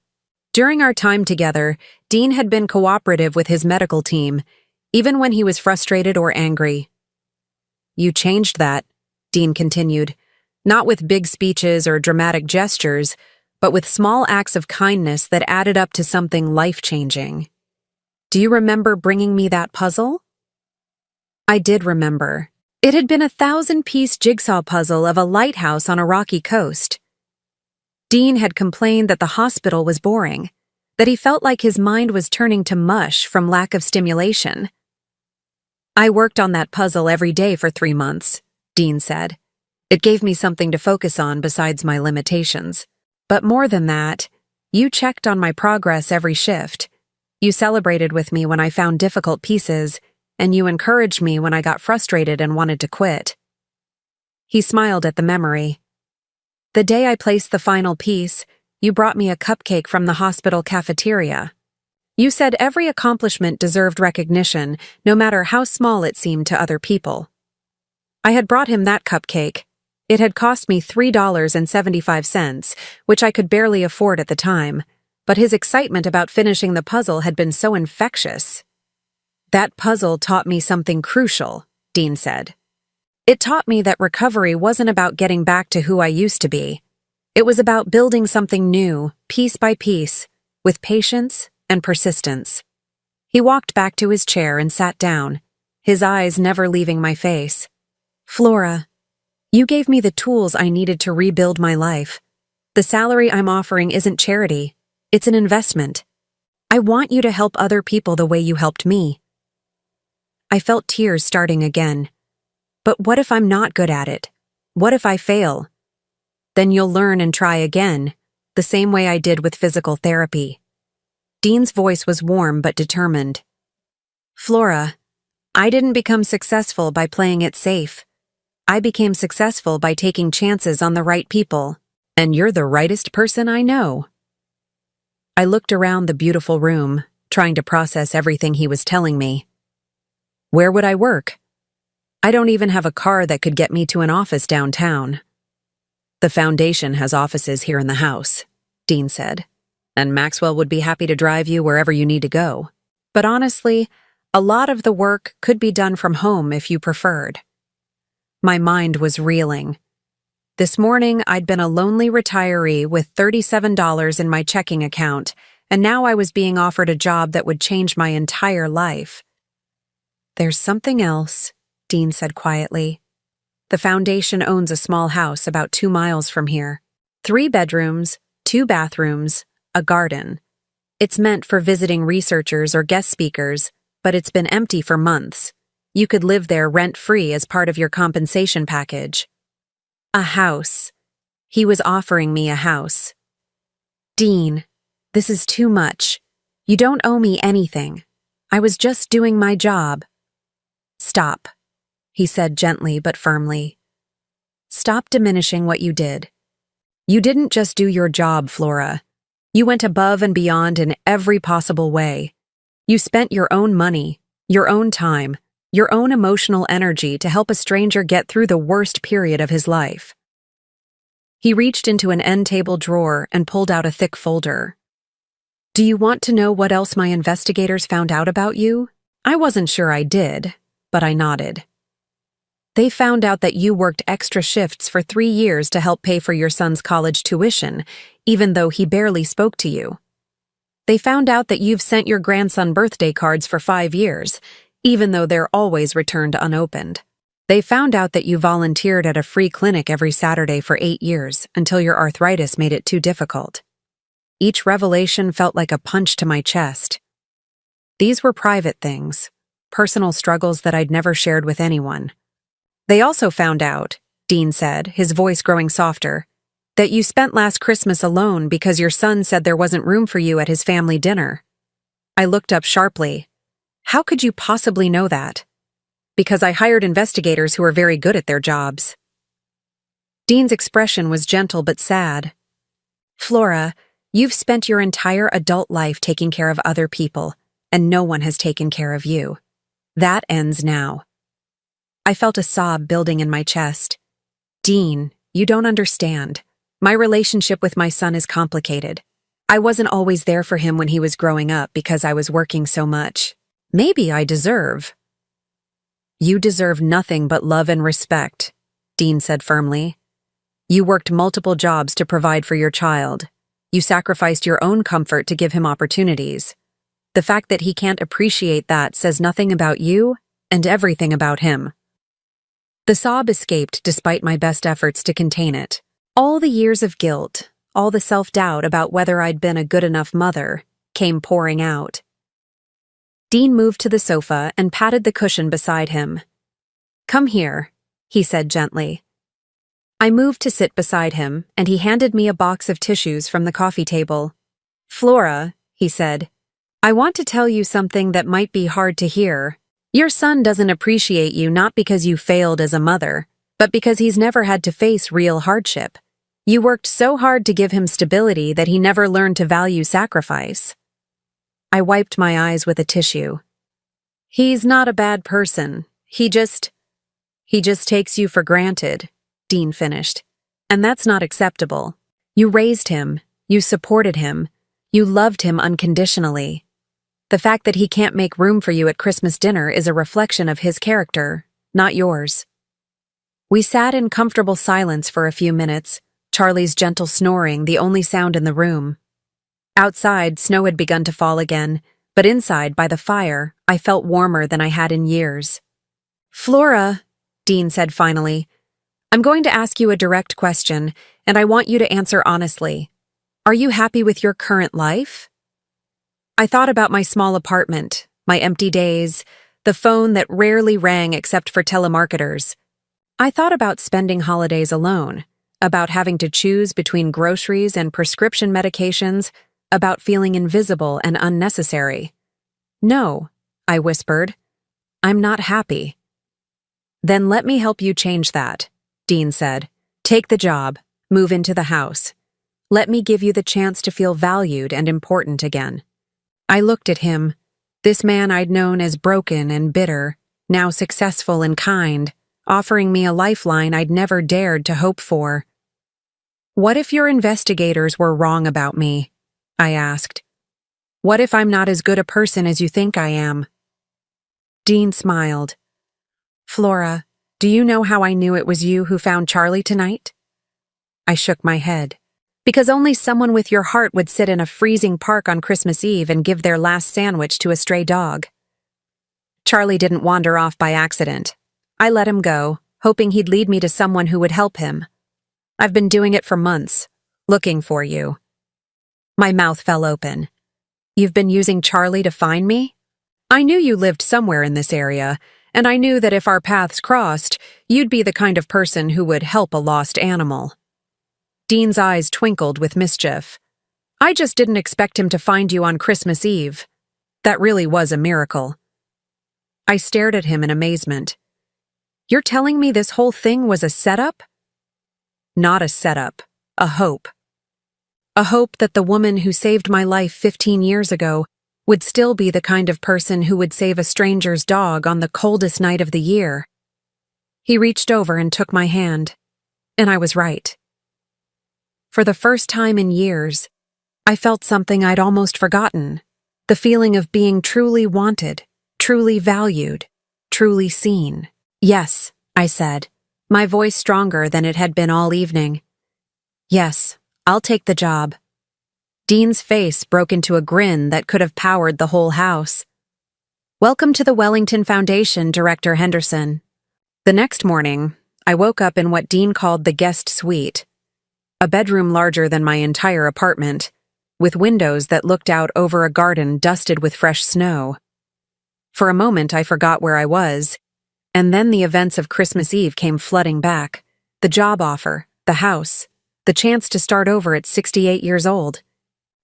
S1: During our time together, Dean had been cooperative with his medical team, even when he was frustrated or angry. You changed that, Dean continued, not with big speeches or dramatic gestures, but with small acts of kindness that added up to something life-changing. Do you remember bringing me that puzzle? I did remember. It had been a 1,000-piece jigsaw puzzle of a lighthouse on a rocky coast. Dean had complained that the hospital was boring, that he felt like his mind was turning to mush from lack of stimulation. I worked on that puzzle every day for 3 months, Dean said. It gave me something to focus on besides my limitations. But more than that, you checked on my progress every shift. You celebrated with me when I found difficult pieces, and you encouraged me when I got frustrated and wanted to quit. He smiled at the memory. The day I placed the final piece, you brought me a cupcake from the hospital cafeteria. You said every accomplishment deserved recognition, no matter how small it seemed to other people. I had brought him that cupcake. It had cost me $3.75, which I could barely afford at the time, but his excitement about finishing the puzzle had been so infectious. That puzzle taught me something crucial, Dean said. It taught me that recovery wasn't about getting back to who I used to be. It was about building something new, piece by piece, with patience and persistence. He walked back to his chair and sat down, his eyes never leaving my face. Flora, you gave me the tools I needed to rebuild my life. The salary I'm offering isn't charity, it's an investment. I want you to help other people the way you helped me. I felt tears starting again. But what if I'm not good at it? What if I fail? Then you'll learn and try again, the same way I did with physical therapy. Dean's voice was warm but determined. Flora, I didn't become successful by playing it safe. I became successful by taking chances on the right people, and you're the rightest person I know. I looked around the beautiful room, trying to process everything he was telling me. Where would I work? I don't even have a car that could get me to an office downtown. The foundation has offices here in the house, Dean said, and Maxwell would be happy to drive you wherever you need to go. But honestly, a lot of the work could be done from home if you preferred. My mind was reeling. This morning, I'd been a lonely retiree with $37 in my checking account, and now I was being offered a job that would change my entire life. There's something else, Dean said quietly. The foundation owns a small house about 2 miles from here. 3 bedrooms, 2 bathrooms, a garden. It's meant for visiting researchers or guest speakers, but it's been empty for months. You could live there rent-free as part of your compensation package. A house. He was offering me a house. Dean, this is too much. You don't owe me anything. I was just doing my job. Stop, he said gently but firmly. Stop diminishing what you did. You didn't just do your job, Flora. You went above and beyond in every possible way. You spent your own money, your own time, your own emotional energy to help a stranger get through the worst period of his life. He reached into an end-table drawer and pulled out a thick folder. Do you want to know what else my investigators found out about you? I wasn't sure I did, but I nodded. They found out that you worked extra shifts for 3 years to help pay for your son's college tuition, even though he barely spoke to you. They found out that you've sent your grandson birthday cards for 5 years, even though they're always returned unopened. They found out that you volunteered at a free clinic every Saturday for 8 years until your arthritis made it too difficult. Each revelation felt like a punch to my chest. These were private things, personal struggles that I'd never shared with anyone. They also found out, Dean said, his voice growing softer, that you spent last Christmas alone because your son said there wasn't room for you at his family dinner. I looked up sharply. How could you possibly know that? Because I hired investigators who are very good at their jobs. Dean's expression was gentle but sad. Flora, you've spent your entire adult life taking care of other people, and no one has taken care of you. That ends now. I felt a sob building in my chest. Dean, you don't understand. My relationship with my son is complicated. I wasn't always there for him when he was growing up because I was working so much. Maybe I deserve. You deserve nothing but love and respect, Dean said firmly. You worked multiple jobs to provide for your child. You sacrificed your own comfort to give him opportunities. The fact that he can't appreciate that says nothing about you and everything about him. The sob escaped despite my best efforts to contain it. All the years of guilt, all the self-doubt about whether I'd been a good enough mother, came pouring out. Dean moved to the sofa and patted the cushion beside him. Come here, he said gently. I moved to sit beside him, and he handed me a box of tissues from the coffee table. Flora, he said, I want to tell you something that might be hard to hear. Your son doesn't appreciate you not because you failed as a mother, but because he's never had to face real hardship. You worked so hard to give him stability that he never learned to value sacrifice. I wiped my eyes with a tissue. He's not a bad person. He just takes you for granted, Dean finished. And that's not acceptable. You raised him. You supported him. You loved him unconditionally. The fact that he can't make room for you at Christmas dinner is a reflection of his character, not yours. We sat in comfortable silence for a few minutes, Charlie's gentle snoring the only sound in the room. Outside, snow had begun to fall again, but inside, by the fire, I felt warmer than I had in years. Flora, Dean said finally, I'm going to ask you a direct question, and I want you to answer honestly. Are you happy with your current life? I thought about my small apartment, my empty days, the phone that rarely rang except for telemarketers. I thought about spending holidays alone, about having to choose between groceries and prescription medications, about feeling invisible and unnecessary. No, I whispered. I'm not happy. Then let me help you change that, Dean said. Take the job, move into the house. Let me give you the chance to feel valued and important again. I looked at him, this man I'd known as broken and bitter, now successful and kind, offering me a lifeline I'd never dared to hope for. What if your investigators were wrong about me? I asked. What if I'm not as good a person as you think I am? Dean smiled. Flora, do you know how I knew it was you who found Charlie tonight? I shook my head. Because only someone with your heart would sit in a freezing park on Christmas Eve and give their last sandwich to a stray dog. Charlie didn't wander off by accident. I let him go, hoping he'd lead me to someone who would help him. I've been doing it for months, looking for you. My mouth fell open. You've been using Charlie to find me? I knew you lived somewhere in this area, and I knew that if our paths crossed, you'd be the kind of person who would help a lost animal. Dean's eyes twinkled with mischief. I just didn't expect him to find you on Christmas Eve. That really was a miracle. I stared at him in amazement. You're telling me this whole thing was a setup? Not a setup, a hope. A hope that the woman who saved my life 15 years ago would still be the kind of person who would save a stranger's dog on the coldest night of the year. He reached over and took my hand, and I was right. For the first time in years, I felt something I'd almost forgotten, the feeling of being truly wanted, truly valued, truly seen. Yes, I said, my voice stronger than it had been all evening. Yes, I'll take the job. Dean's face broke into a grin that could have powered the whole house. Welcome to the Wellington Foundation, Director Henderson. The next morning, I woke up in what Dean called the guest suite, a bedroom larger than my entire apartment, with windows that looked out over a garden dusted with fresh snow. For a moment, I forgot where I was, and then the events of Christmas Eve came flooding back. The job offer, the house, the chance to start over at 68 years old.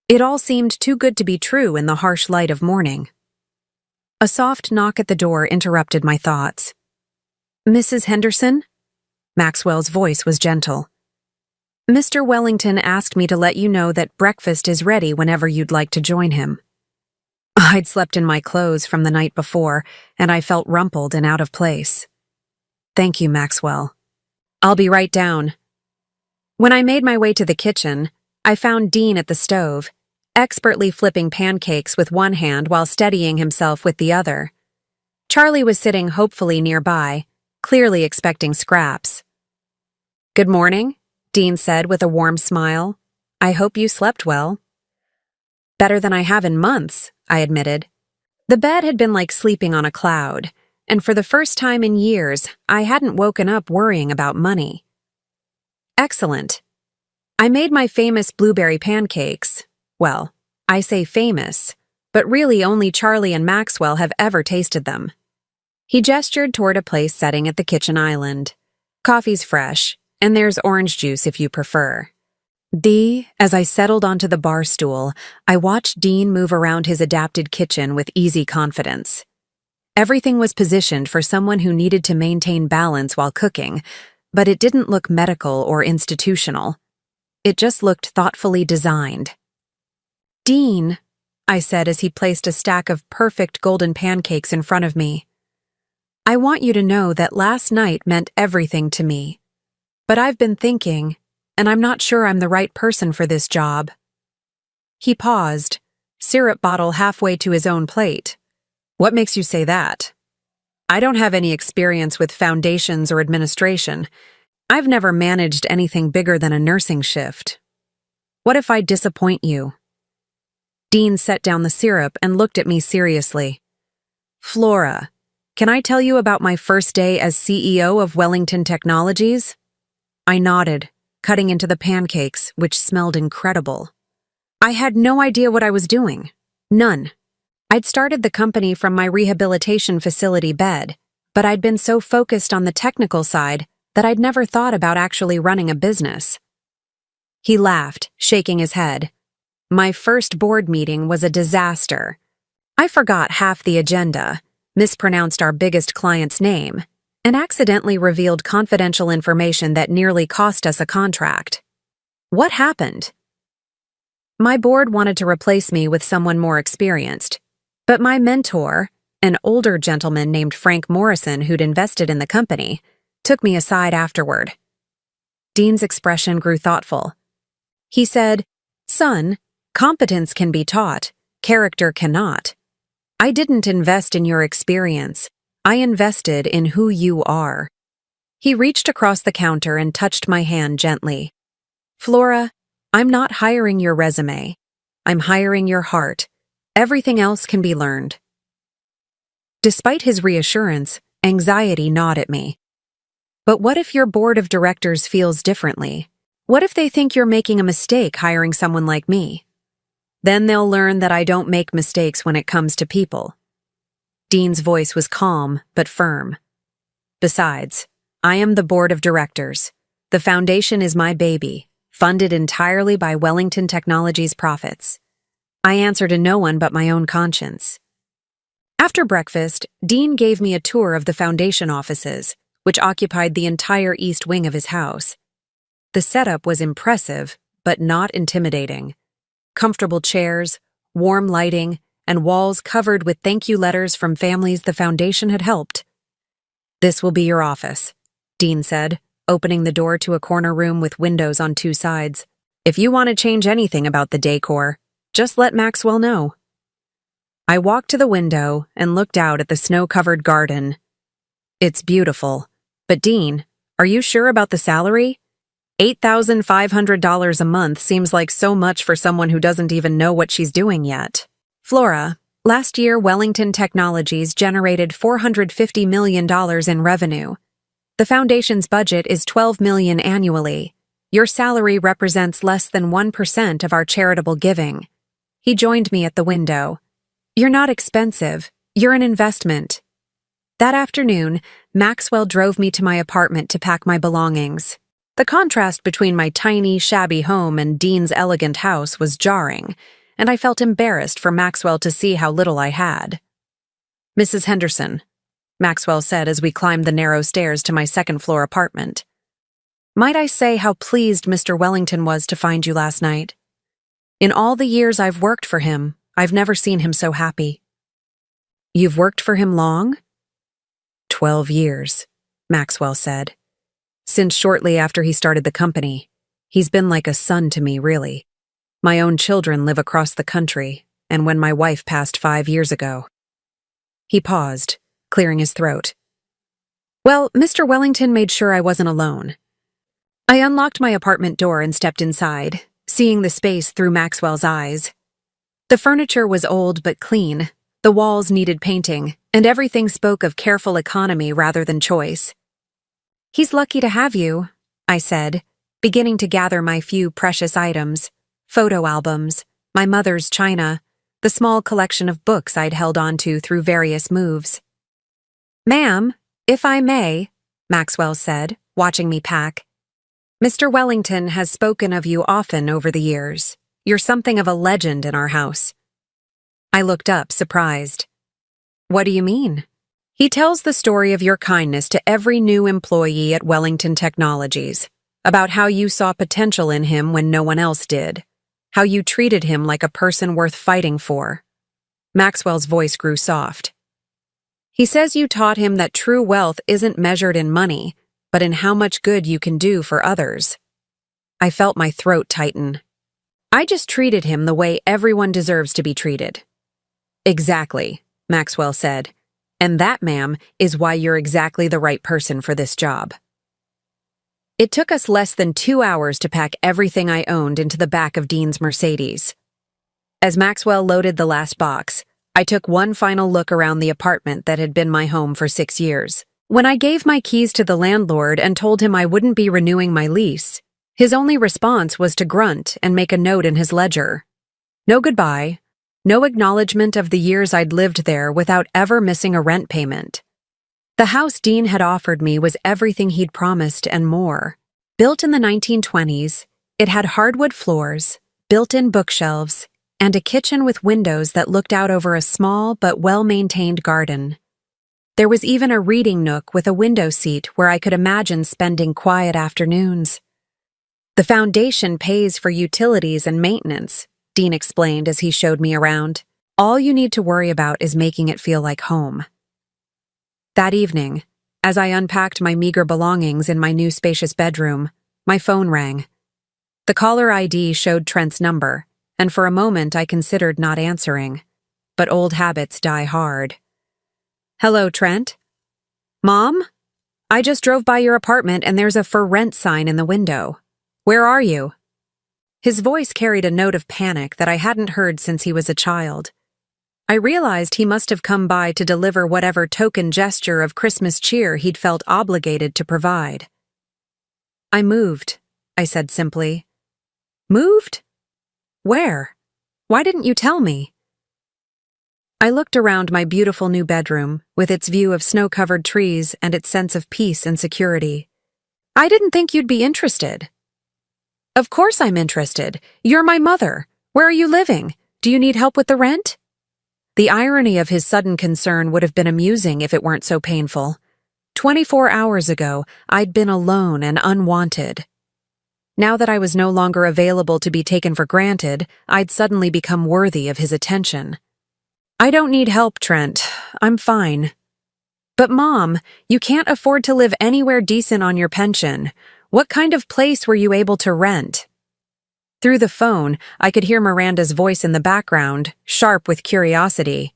S1: It all seemed too good to be true in the harsh light of morning. A soft knock at the door interrupted my thoughts. Mrs. Henderson? Maxwell's voice was gentle. Mr. Wellington asked me to let you know that breakfast is ready whenever you'd like to join him. I'd slept in my clothes from the night before, and I felt rumpled and out of place. Thank you, Maxwell. I'll be right down. When I made my way to the kitchen, I found Dean at the stove, expertly flipping pancakes with one hand while steadying himself with the other. Charlie was sitting hopefully nearby, clearly expecting scraps. Good morning, Dean said with a warm smile. I hope you slept well. Better than I have in months, I admitted. The bed had been like sleeping on a cloud, and for the first time in years, I hadn't woken up worrying about money. Excellent. I made my famous blueberry pancakes. Well, I say famous, but really only Charlie and Maxwell have ever tasted them. He gestured toward a place setting at the kitchen island. Coffee's fresh, and there's orange juice if you prefer. As I settled onto the bar stool, I watched Dean move around his adapted kitchen with easy confidence. Everything was positioned for someone who needed to maintain balance while cooking, but it didn't look medical or institutional. It just looked thoughtfully designed. Dean, I said as he placed a stack of perfect golden pancakes in front of me. I want you to know that last night meant everything to me. But I've been thinking, and I'm not sure I'm the right person for this job. He paused, syrup bottle halfway to his own plate. What makes you say that? I don't have any experience with foundations or administration. I've never managed anything bigger than a nursing shift. What if I disappoint you? Dean set down the syrup and looked at me seriously. Flora, can I tell you about my first day as CEO of Wellington Technologies? I nodded, cutting into the pancakes, which smelled incredible. I had no idea what I was doing. None. I'd started the company from my rehabilitation facility bed, but I'd been so focused on the technical side that I'd never thought about actually running a business. He laughed, shaking his head. My first board meeting was a disaster. I forgot half the agenda, mispronounced our biggest client's name, and accidentally revealed confidential information that nearly cost us a contract. What happened? My board wanted to replace me with someone more experienced, but my mentor, an older gentleman named Frank Morrison who'd invested in the company, took me aside afterward. Dean's expression grew thoughtful. He said, Son, competence can be taught, character cannot. I didn't invest in your experience. I invested in who you are. He reached across the counter and touched my hand gently. Flora, I'm not hiring your resume. I'm hiring your heart. Everything else can be learned. Despite his reassurance, anxiety gnawed at me. But what if your board of directors feels differently? What if they think you're making a mistake hiring someone like me? Then they'll learn that I don't make mistakes when it comes to people. Dean's voice was calm but firm. Besides, I am the board of directors. The foundation is my baby, funded entirely by Wellington Technologies' profits. I answer to no one but my own conscience. After breakfast, Dean gave me a tour of the foundation offices, which occupied the entire east wing of his house. The setup was impressive, but not intimidating. Comfortable chairs, warm lighting, and walls covered with thank you letters from families the foundation had helped. This will be your office, Dean said, opening the door to a corner room with windows on two sides. If you want to change anything about the decor, just let Maxwell know. I walked to the window and looked out at the snow-covered garden. It's beautiful. But Dean, are you sure about the salary? $8,500 a month seems like so much for someone who doesn't even know what she's doing yet. Flora, last year Wellington Technologies generated $450 million in revenue. The foundation's budget is $12 million annually. Your salary represents less than 1% of our charitable giving. He joined me at the window. You're not expensive. You're an investment. That afternoon, Maxwell drove me to my apartment to pack my belongings. The contrast between my tiny, shabby home and Dean's elegant house was jarring, and I felt embarrassed for Maxwell to see how little I had. "Mrs. Henderson," Maxwell said as we climbed the narrow stairs to my second-floor apartment. "Might I say how pleased Mr. Wellington was to find you last night? In all the years I've worked for him, I've never seen him so happy." "You've worked for him long?" 12 years, Maxwell said. "Since shortly after he started the company. He's been like a son to me, really. My own children live across the country, and when my wife passed 5 years ago." He paused, clearing his throat. Well, Mr. Wellington made sure I wasn't alone. I unlocked my apartment door and stepped inside, seeing the space through Maxwell's eyes. The furniture was old but clean, the walls needed painting, and everything spoke of careful economy rather than choice. "He's lucky to have you," I said, beginning to gather my few precious items, photo albums, my mother's china, the small collection of books I'd held onto through various moves. "Ma'am, if I may," Maxwell said, watching me pack. "Mr. Wellington has spoken of you often over the years. You're something of a legend in our house." I looked up, surprised. "What do you mean?" "He tells the story of your kindness to every new employee at Wellington Technologies, about how you saw potential in him when no one else did, how you treated him like a person worth fighting for." Maxwell's voice grew soft. "He says you taught him that true wealth isn't measured in money, but in how much good you can do for others." I felt my throat tighten. "I just treated him the way everyone deserves to be treated." "Exactly," Maxwell said. "And that, ma'am, is why you're exactly the right person for this job." It took us less than 2 hours to pack everything I owned into the back of Dean's Mercedes. As Maxwell loaded the last box, I took one final look around the apartment that had been my home for 6 years. When I gave my keys to the landlord and told him I wouldn't be renewing my lease, his only response was to grunt and make a note in his ledger. No goodbye, no acknowledgement of the years I'd lived there without ever missing a rent payment. The house Dean had offered me was everything he'd promised and more. Built in the 1920s, it had hardwood floors, built-in bookshelves, and a kitchen with windows that looked out over a small but well-maintained garden. There was even a reading nook with a window seat where I could imagine spending quiet afternoons. "The foundation pays for utilities and maintenance," Dean explained as he showed me around. "All you need to worry about is making it feel like home." That evening, as I unpacked my meager belongings in my new spacious bedroom, my phone rang. The caller ID showed Trent's number, and for a moment I considered not answering. But old habits die hard. "Hello, Trent?" "Mom? I just drove by your apartment and there's a for rent sign in the window. Where are you?" His voice carried a note of panic that I hadn't heard since he was a child. I realized he must have come by to deliver whatever token gesture of Christmas cheer he'd felt obligated to provide. "I moved," I said simply. "Moved? Where? Why didn't you tell me?" I looked around my beautiful new bedroom, with its view of snow-covered trees and its sense of peace and security. "I didn't think you'd be interested." "Of course I'm interested. You're my mother. Where are you living? Do you need help with the rent?" The irony of his sudden concern would have been amusing if it weren't so painful. 24 hours ago, I'd been alone and unwanted. Now that I was no longer available to be taken for granted, I'd suddenly become worthy of his attention. "I don't need help, Trent. I'm fine." "But Mom, you can't afford to live anywhere decent on your pension. What kind of place were you able to rent?" Through the phone, I could hear Miranda's voice in the background, sharp with curiosity.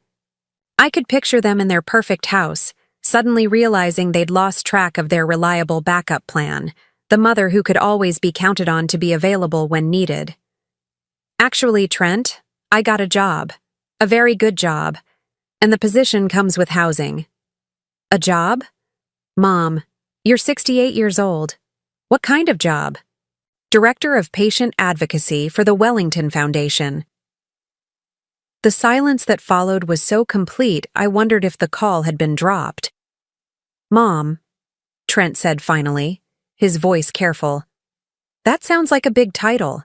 S1: I could picture them in their perfect house, suddenly realizing they'd lost track of their reliable backup plan, the mother who could always be counted on to be available when needed. Actually, Trent, I got a job. A very good job. And the position comes with housing. A job? Mom, you're 68 years old. What kind of job? Director of Patient Advocacy for the Wellington Foundation. The silence that followed was so complete, I wondered if the call had been dropped. Mom, Trent said finally, his voice careful. That sounds like a big title.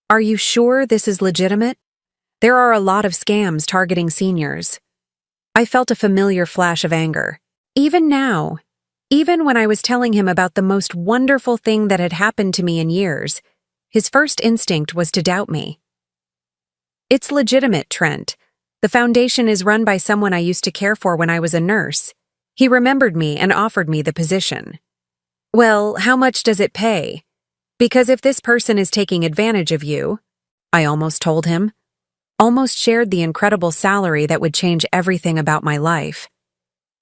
S1: Are you sure this is legitimate? There are a lot of scams targeting seniors. I felt a familiar flash of anger. Even now, even when I was telling him about the most wonderful thing that had happened to me in years, his first instinct was to doubt me. It's legitimate, Trent. The foundation is run by someone I used to care for when I was a nurse. He remembered me and offered me the position. Well, how much does it pay? Because if this person is taking advantage of you, I almost told him, almost shared the incredible salary that would change everything about my life.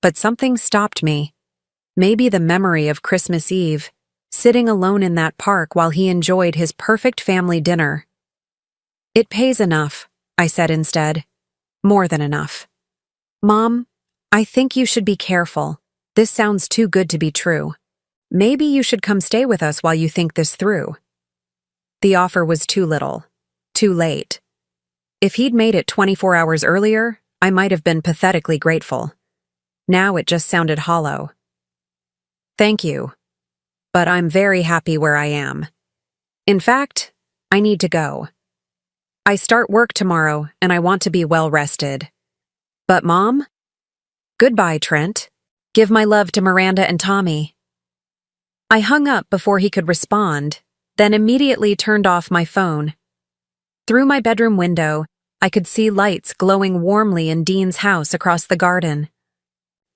S1: But something stopped me. Maybe the memory of Christmas Eve, sitting alone in that park while he enjoyed his perfect family dinner. It pays enough, I said instead. More than enough. Mom, I think you should be careful. This sounds too good to be true. Maybe you should come stay with us while you think this through. The offer was too little. Too late. If he'd made it 24 hours earlier, I might have been pathetically grateful. Now it just sounded hollow. Thank you. But I'm very happy where I am. In fact, I need to go. I start work tomorrow, and I want to be well rested. But Mom? Goodbye, Trent. Give my love to Miranda and Tommy. I hung up before he could respond, then immediately turned off my phone. Through my bedroom window, I could see lights glowing warmly in Dean's house across the garden.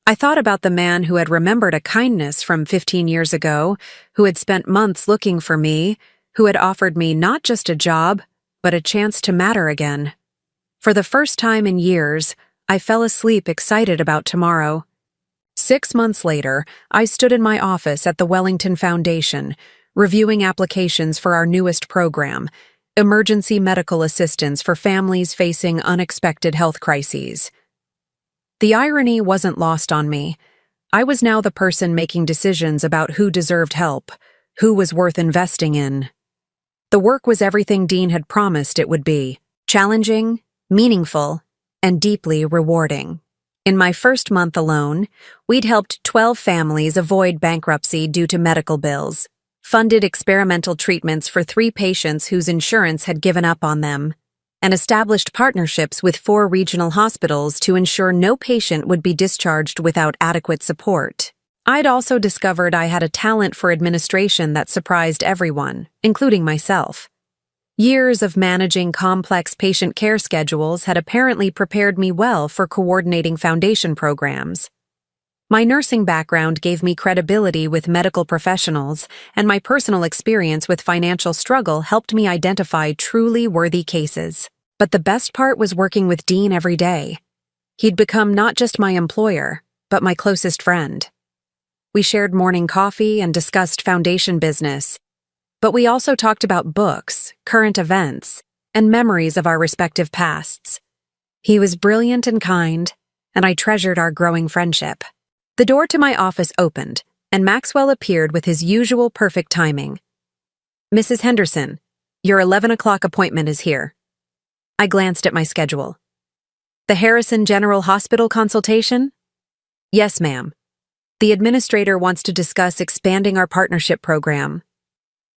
S1: I thought about the man who had remembered a kindness from 15 years ago, who had spent months looking for me, who had offered me not just a job, but a chance to matter again. For the first time in years, I fell asleep excited about tomorrow. 6 months later, I stood in my office at the Wellington Foundation, reviewing applications for our newest program, Emergency Medical Assistance for Families Facing Unexpected Health Crises. The irony wasn't lost on me. I was now the person making decisions about who deserved help, who was worth investing in. The work was everything Dean had promised it would be: challenging, meaningful, and deeply rewarding. In my first month alone, we'd helped 12 families avoid bankruptcy due to medical bills, funded experimental treatments for 3 patients whose insurance had given up on them, and established partnerships with 4 regional hospitals to ensure no patient would be discharged without adequate support. I'd also discovered I had a talent for administration that surprised everyone, including myself. Years of managing complex patient care schedules had apparently prepared me well for coordinating foundation programs. My nursing background gave me credibility with medical professionals, and my personal experience with financial struggle helped me identify truly worthy cases. But the best part was working with Dean every day. He'd become not just my employer, but my closest friend. We shared morning coffee and discussed foundation business, but we also talked about books, current events, and memories of our respective pasts. He was brilliant and kind, and I treasured our growing friendship. The door to my office opened, and Maxwell appeared with his usual perfect timing. Mrs. Henderson, your 11 o'clock appointment is here. I glanced at my schedule. The Harrison General Hospital consultation? Yes, ma'am. The administrator wants to discuss expanding our partnership program.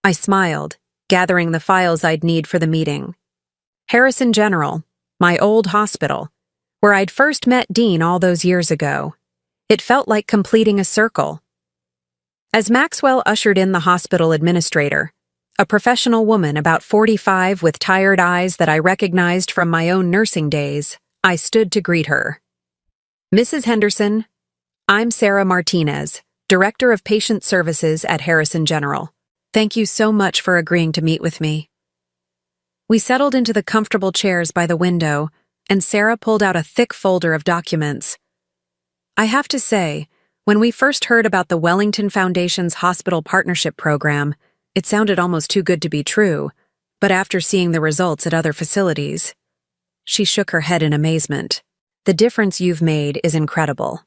S1: I smiled, gathering the files I'd need for the meeting. Harrison General, my old hospital, where I'd first met Dean all those years ago. It felt like completing a circle. As Maxwell ushered in the hospital administrator, a professional woman about 45 with tired eyes that I recognized from my own nursing days, I stood to greet her. Mrs. Henderson, I'm Sarah Martinez, Director of Patient Services at Harrison General. Thank you so much for agreeing to meet with me. We settled into the comfortable chairs by the window, and Sarah pulled out a thick folder of documents. I have to say, when we first heard about the Wellington Foundation's hospital partnership program, it sounded almost too good to be true, but after seeing the results at other facilities, she shook her head in amazement. The difference you've made is incredible.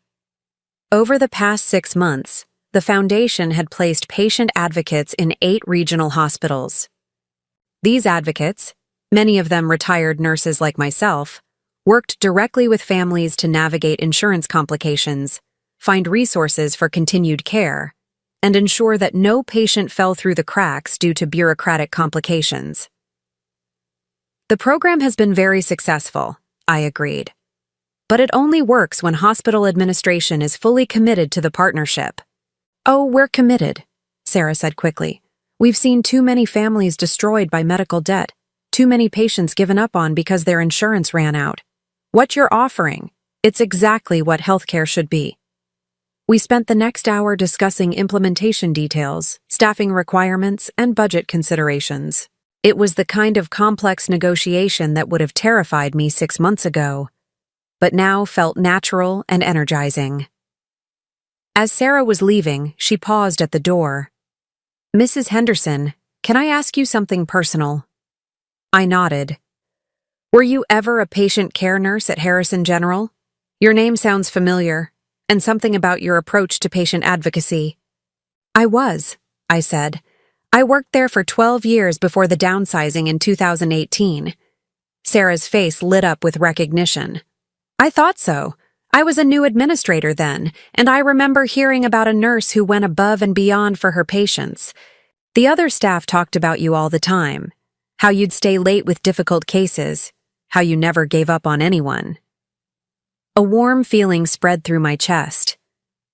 S1: Over the past 6 months, the foundation had placed patient advocates in 8 regional hospitals. These advocates, many of them retired nurses like myself, worked directly with families to navigate insurance complications, find resources for continued care, and ensure that no patient fell through the cracks due to bureaucratic complications. The program has been very successful, I agreed. But it only works when hospital administration is fully committed to the partnership. Oh, we're committed, Sarah said quickly. We've seen too many families destroyed by medical debt, too many patients given up on because their insurance ran out. What you're offering, it's exactly what healthcare should be. We spent the next hour discussing implementation details, staffing requirements, and budget considerations. It was the kind of complex negotiation that would have terrified me 6 months ago, but now felt natural and energizing. As Sarah was leaving, she paused at the door. Mrs. Henderson, can I ask you something personal? I nodded. Were you ever a patient care nurse at Harrison General? Your name sounds familiar, and something about your approach to patient advocacy. I was, I said. I worked there for 12 years before the downsizing in 2018. Sarah's face lit up with recognition. I thought so. I was a new administrator then, and I remember hearing about a nurse who went above and beyond for her patients. The other staff talked about you all the time, how you'd stay late with difficult cases, how you never gave up on anyone. A warm feeling spread through my chest.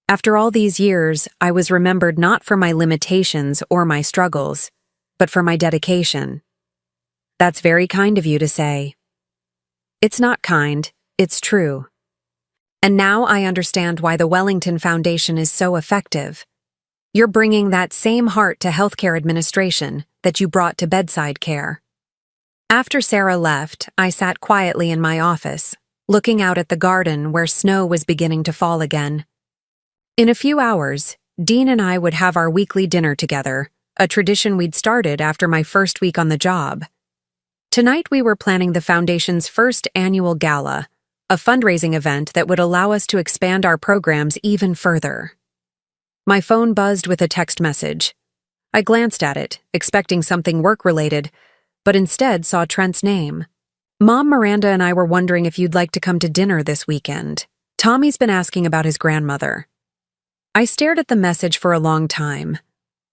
S1: After all these years, I was remembered not for my limitations or my struggles, but for my dedication. That's very kind of you to say. It's not kind, it's true. And now I understand why the Wellington Foundation is so effective. You're bringing that same heart to healthcare administration that you brought to bedside care. After Sarah left, I sat quietly in my office, looking out at the garden where snow was beginning to fall again. In a few hours, Dean and I would have our weekly dinner together, a tradition we'd started after my first week on the job. Tonight we were planning the Foundation's first annual gala, a fundraising event that would allow us to expand our programs even further. My phone buzzed with a text message. I glanced at it, expecting something work-related, but instead saw Trent's name. Mom, Miranda, and I were wondering if you'd like to come to dinner this weekend. Tommy's been asking about his grandmother. I stared at the message for a long time.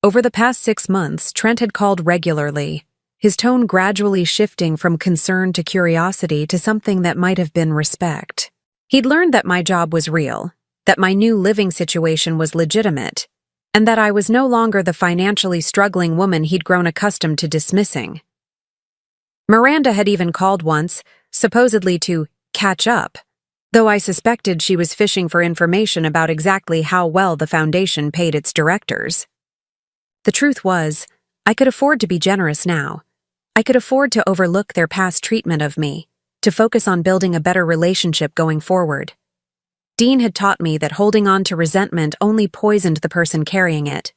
S1: Over the past 6 months, Trent had called regularly, his tone gradually shifting from concern to curiosity to something that might have been respect. He'd learned that my job was real, that my new living situation was legitimate, and that I was no longer the financially struggling woman he'd grown accustomed to dismissing. Miranda had even called once, supposedly to catch up, though I suspected she was fishing for information about exactly how well the foundation paid its directors. The truth was, I could afford to be generous now. I could afford to overlook their past treatment of me, to focus on building a better relationship going forward. Dean had taught me that holding on to resentment only poisoned the person carrying it,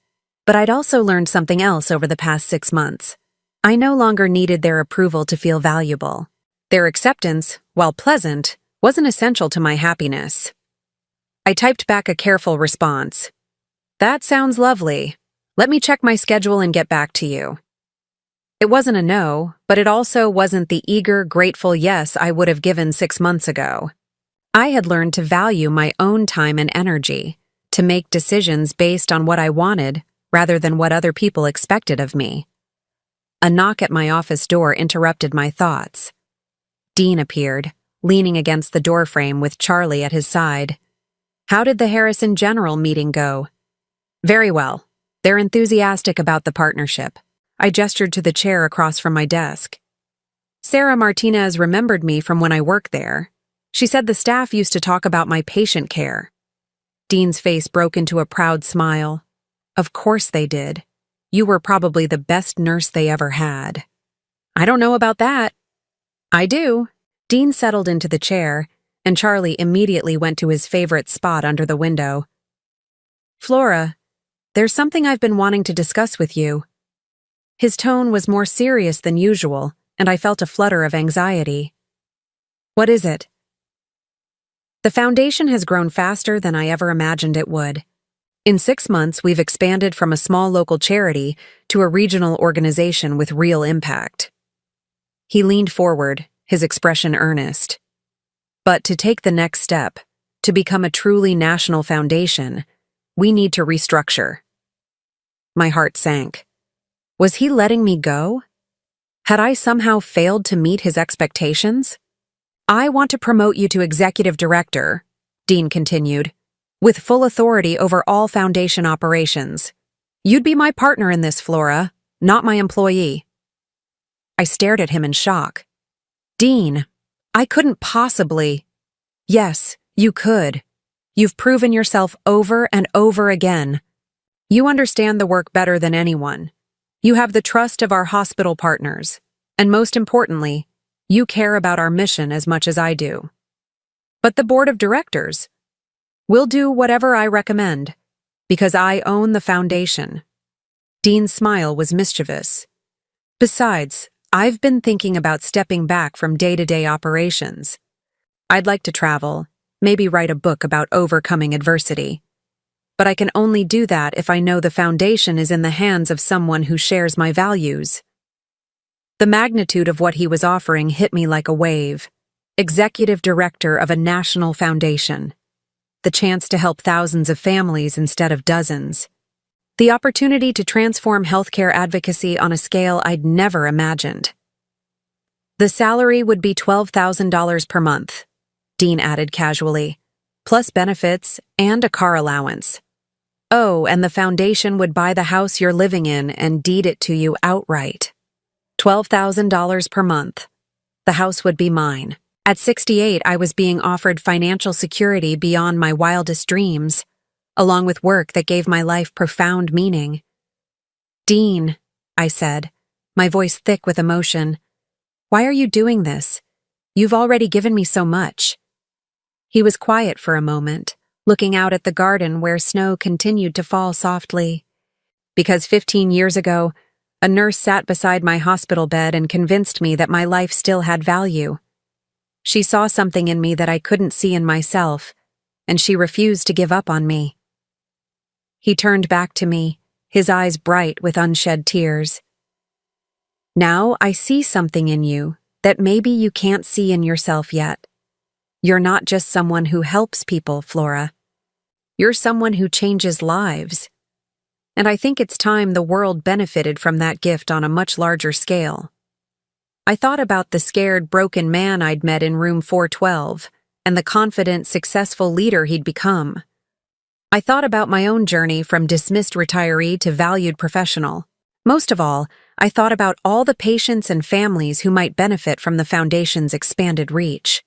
S1: but I'd also learned something else over the past 6 months. I no longer needed their approval to feel valuable. Their acceptance, while pleasant, wasn't essential to my happiness. I typed back a careful response. That sounds lovely. Let me check my schedule and get back to you. It wasn't a no, but it also wasn't the eager, grateful yes I would have given 6 months ago. I had learned to value my own time and energy, to make decisions based on what I wanted rather than what other people expected of me. A knock at my office door interrupted my thoughts. Dean appeared, leaning against the doorframe with Charlie at his side. How did the Harrison General meeting go? Very well. They're enthusiastic about the partnership. I gestured to the chair across from my desk. Sarah Martinez remembered me from when I worked there. She said the staff used to talk about my patient care. Dean's face broke into a proud smile. Of course they did. You were probably the best nurse they ever had. I don't know about that. I do. Dean settled into the chair, and Charlie immediately went to his favorite spot under the window. Flora, there's something I've been wanting to discuss with you. His tone was more serious than usual, and I felt a flutter of anxiety. What is it? The foundation has grown faster than I ever imagined it would. In 6 months, we've expanded from a small local charity to a regional organization with real impact. He leaned forward, his expression earnest. But to take the next step, to become a truly national foundation, we need to restructure. My heart sank. Was he letting me go? Had I somehow failed to meet his expectations? I want to promote you to executive director, Dean continued, with full authority over all foundation operations. You'd be my partner in this, Flora, not my employee. I stared at him in shock. Dean, I couldn't possibly. Yes, you could. You've proven yourself over and over again. You understand the work better than anyone. You have the trust of our hospital partners. And most importantly, you care about our mission as much as I do. But the board of directors will do whatever I recommend, because I own the foundation. Dean's smile was mischievous. Besides, I've been thinking about stepping back from day-to-day operations. I'd like to travel, maybe write a book about overcoming adversity. But I can only do that if I know the foundation is in the hands of someone who shares my values. The magnitude of what he was offering hit me like a wave. Executive director of a national foundation. The chance to help thousands of families instead of dozens. The opportunity to transform healthcare advocacy on a scale I'd never imagined. The salary would be $12,000 per month, Dean added casually, plus benefits and a car allowance. Oh, and the foundation would buy the house you're living in and deed it to you outright. $12,000 per month. The house would be mine. At 68, I was being offered financial security beyond my wildest dreams, along with work that gave my life profound meaning. Dean, I said, my voice thick with emotion, why are you doing this? You've already given me so much. He was quiet for a moment, looking out at the garden where snow continued to fall softly. Because 15 years ago, a nurse sat beside my hospital bed and convinced me that my life still had value. She saw something in me that I couldn't see in myself, and she refused to give up on me. He turned back to me, his eyes bright with unshed tears. Now I see something in you that maybe you can't see in yourself yet. You're not just someone who helps people, Flora. You're someone who changes lives. And I think it's time the world benefited from that gift on a much larger scale. I thought about the scared, broken man I'd met in room 412 and the confident, successful leader he'd become. I thought about my own journey from dismissed retiree to valued professional. Most of all, I thought about all the patients and families who might benefit from the foundation's expanded reach.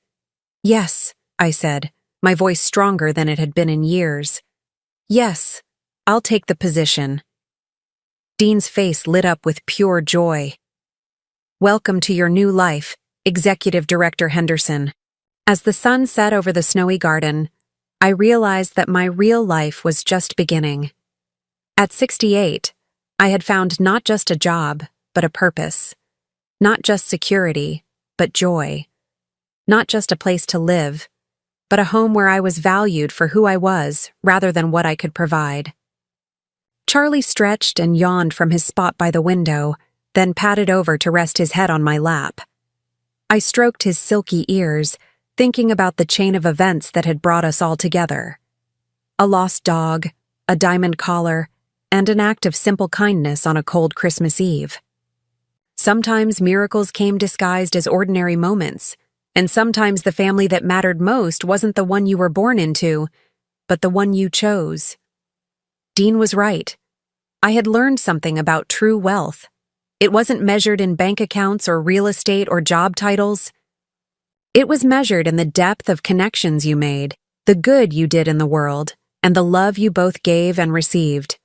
S1: Yes, I said, my voice stronger than it had been in years. Yes, I'll take the position. Dean's face lit up with pure joy. Welcome to your new life, Executive Director Henderson. As the sun set over the snowy garden, I realized that my real life was just beginning. At 68, I had found not just a job, but a purpose. Not just security, but joy. Not just a place to live, but a home where I was valued for who I was rather than what I could provide. Charlie stretched and yawned from his spot by the window, then padded over to rest his head on my lap. I stroked his silky ears, thinking about the chain of events that had brought us all together. A lost dog, a diamond collar, and an act of simple kindness on a cold Christmas Eve. Sometimes miracles came disguised as ordinary moments, and sometimes the family that mattered most wasn't the one you were born into, but the one you chose. Dean was right. I had learned something about true wealth. It wasn't measured in bank accounts or real estate or job titles. It was measured in the depth of connections you made, the good you did in the world, and the love you both gave and received.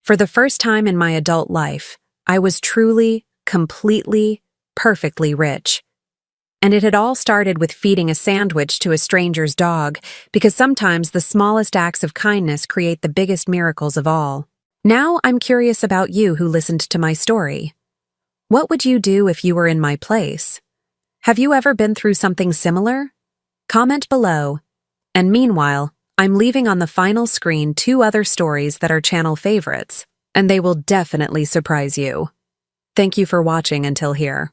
S1: For the first time in my adult life, I was truly, completely, perfectly rich. And it had all started with feeding a sandwich to a stranger's dog, because sometimes the smallest acts of kindness create the biggest miracles of all. Now I'm curious about you who listened to my story. What would you do if you were in my place? Have you ever been through something similar? Comment below. And meanwhile, I'm leaving on the final screen 2 other stories that are channel favorites, and they will definitely surprise you. Thank you for watching until here.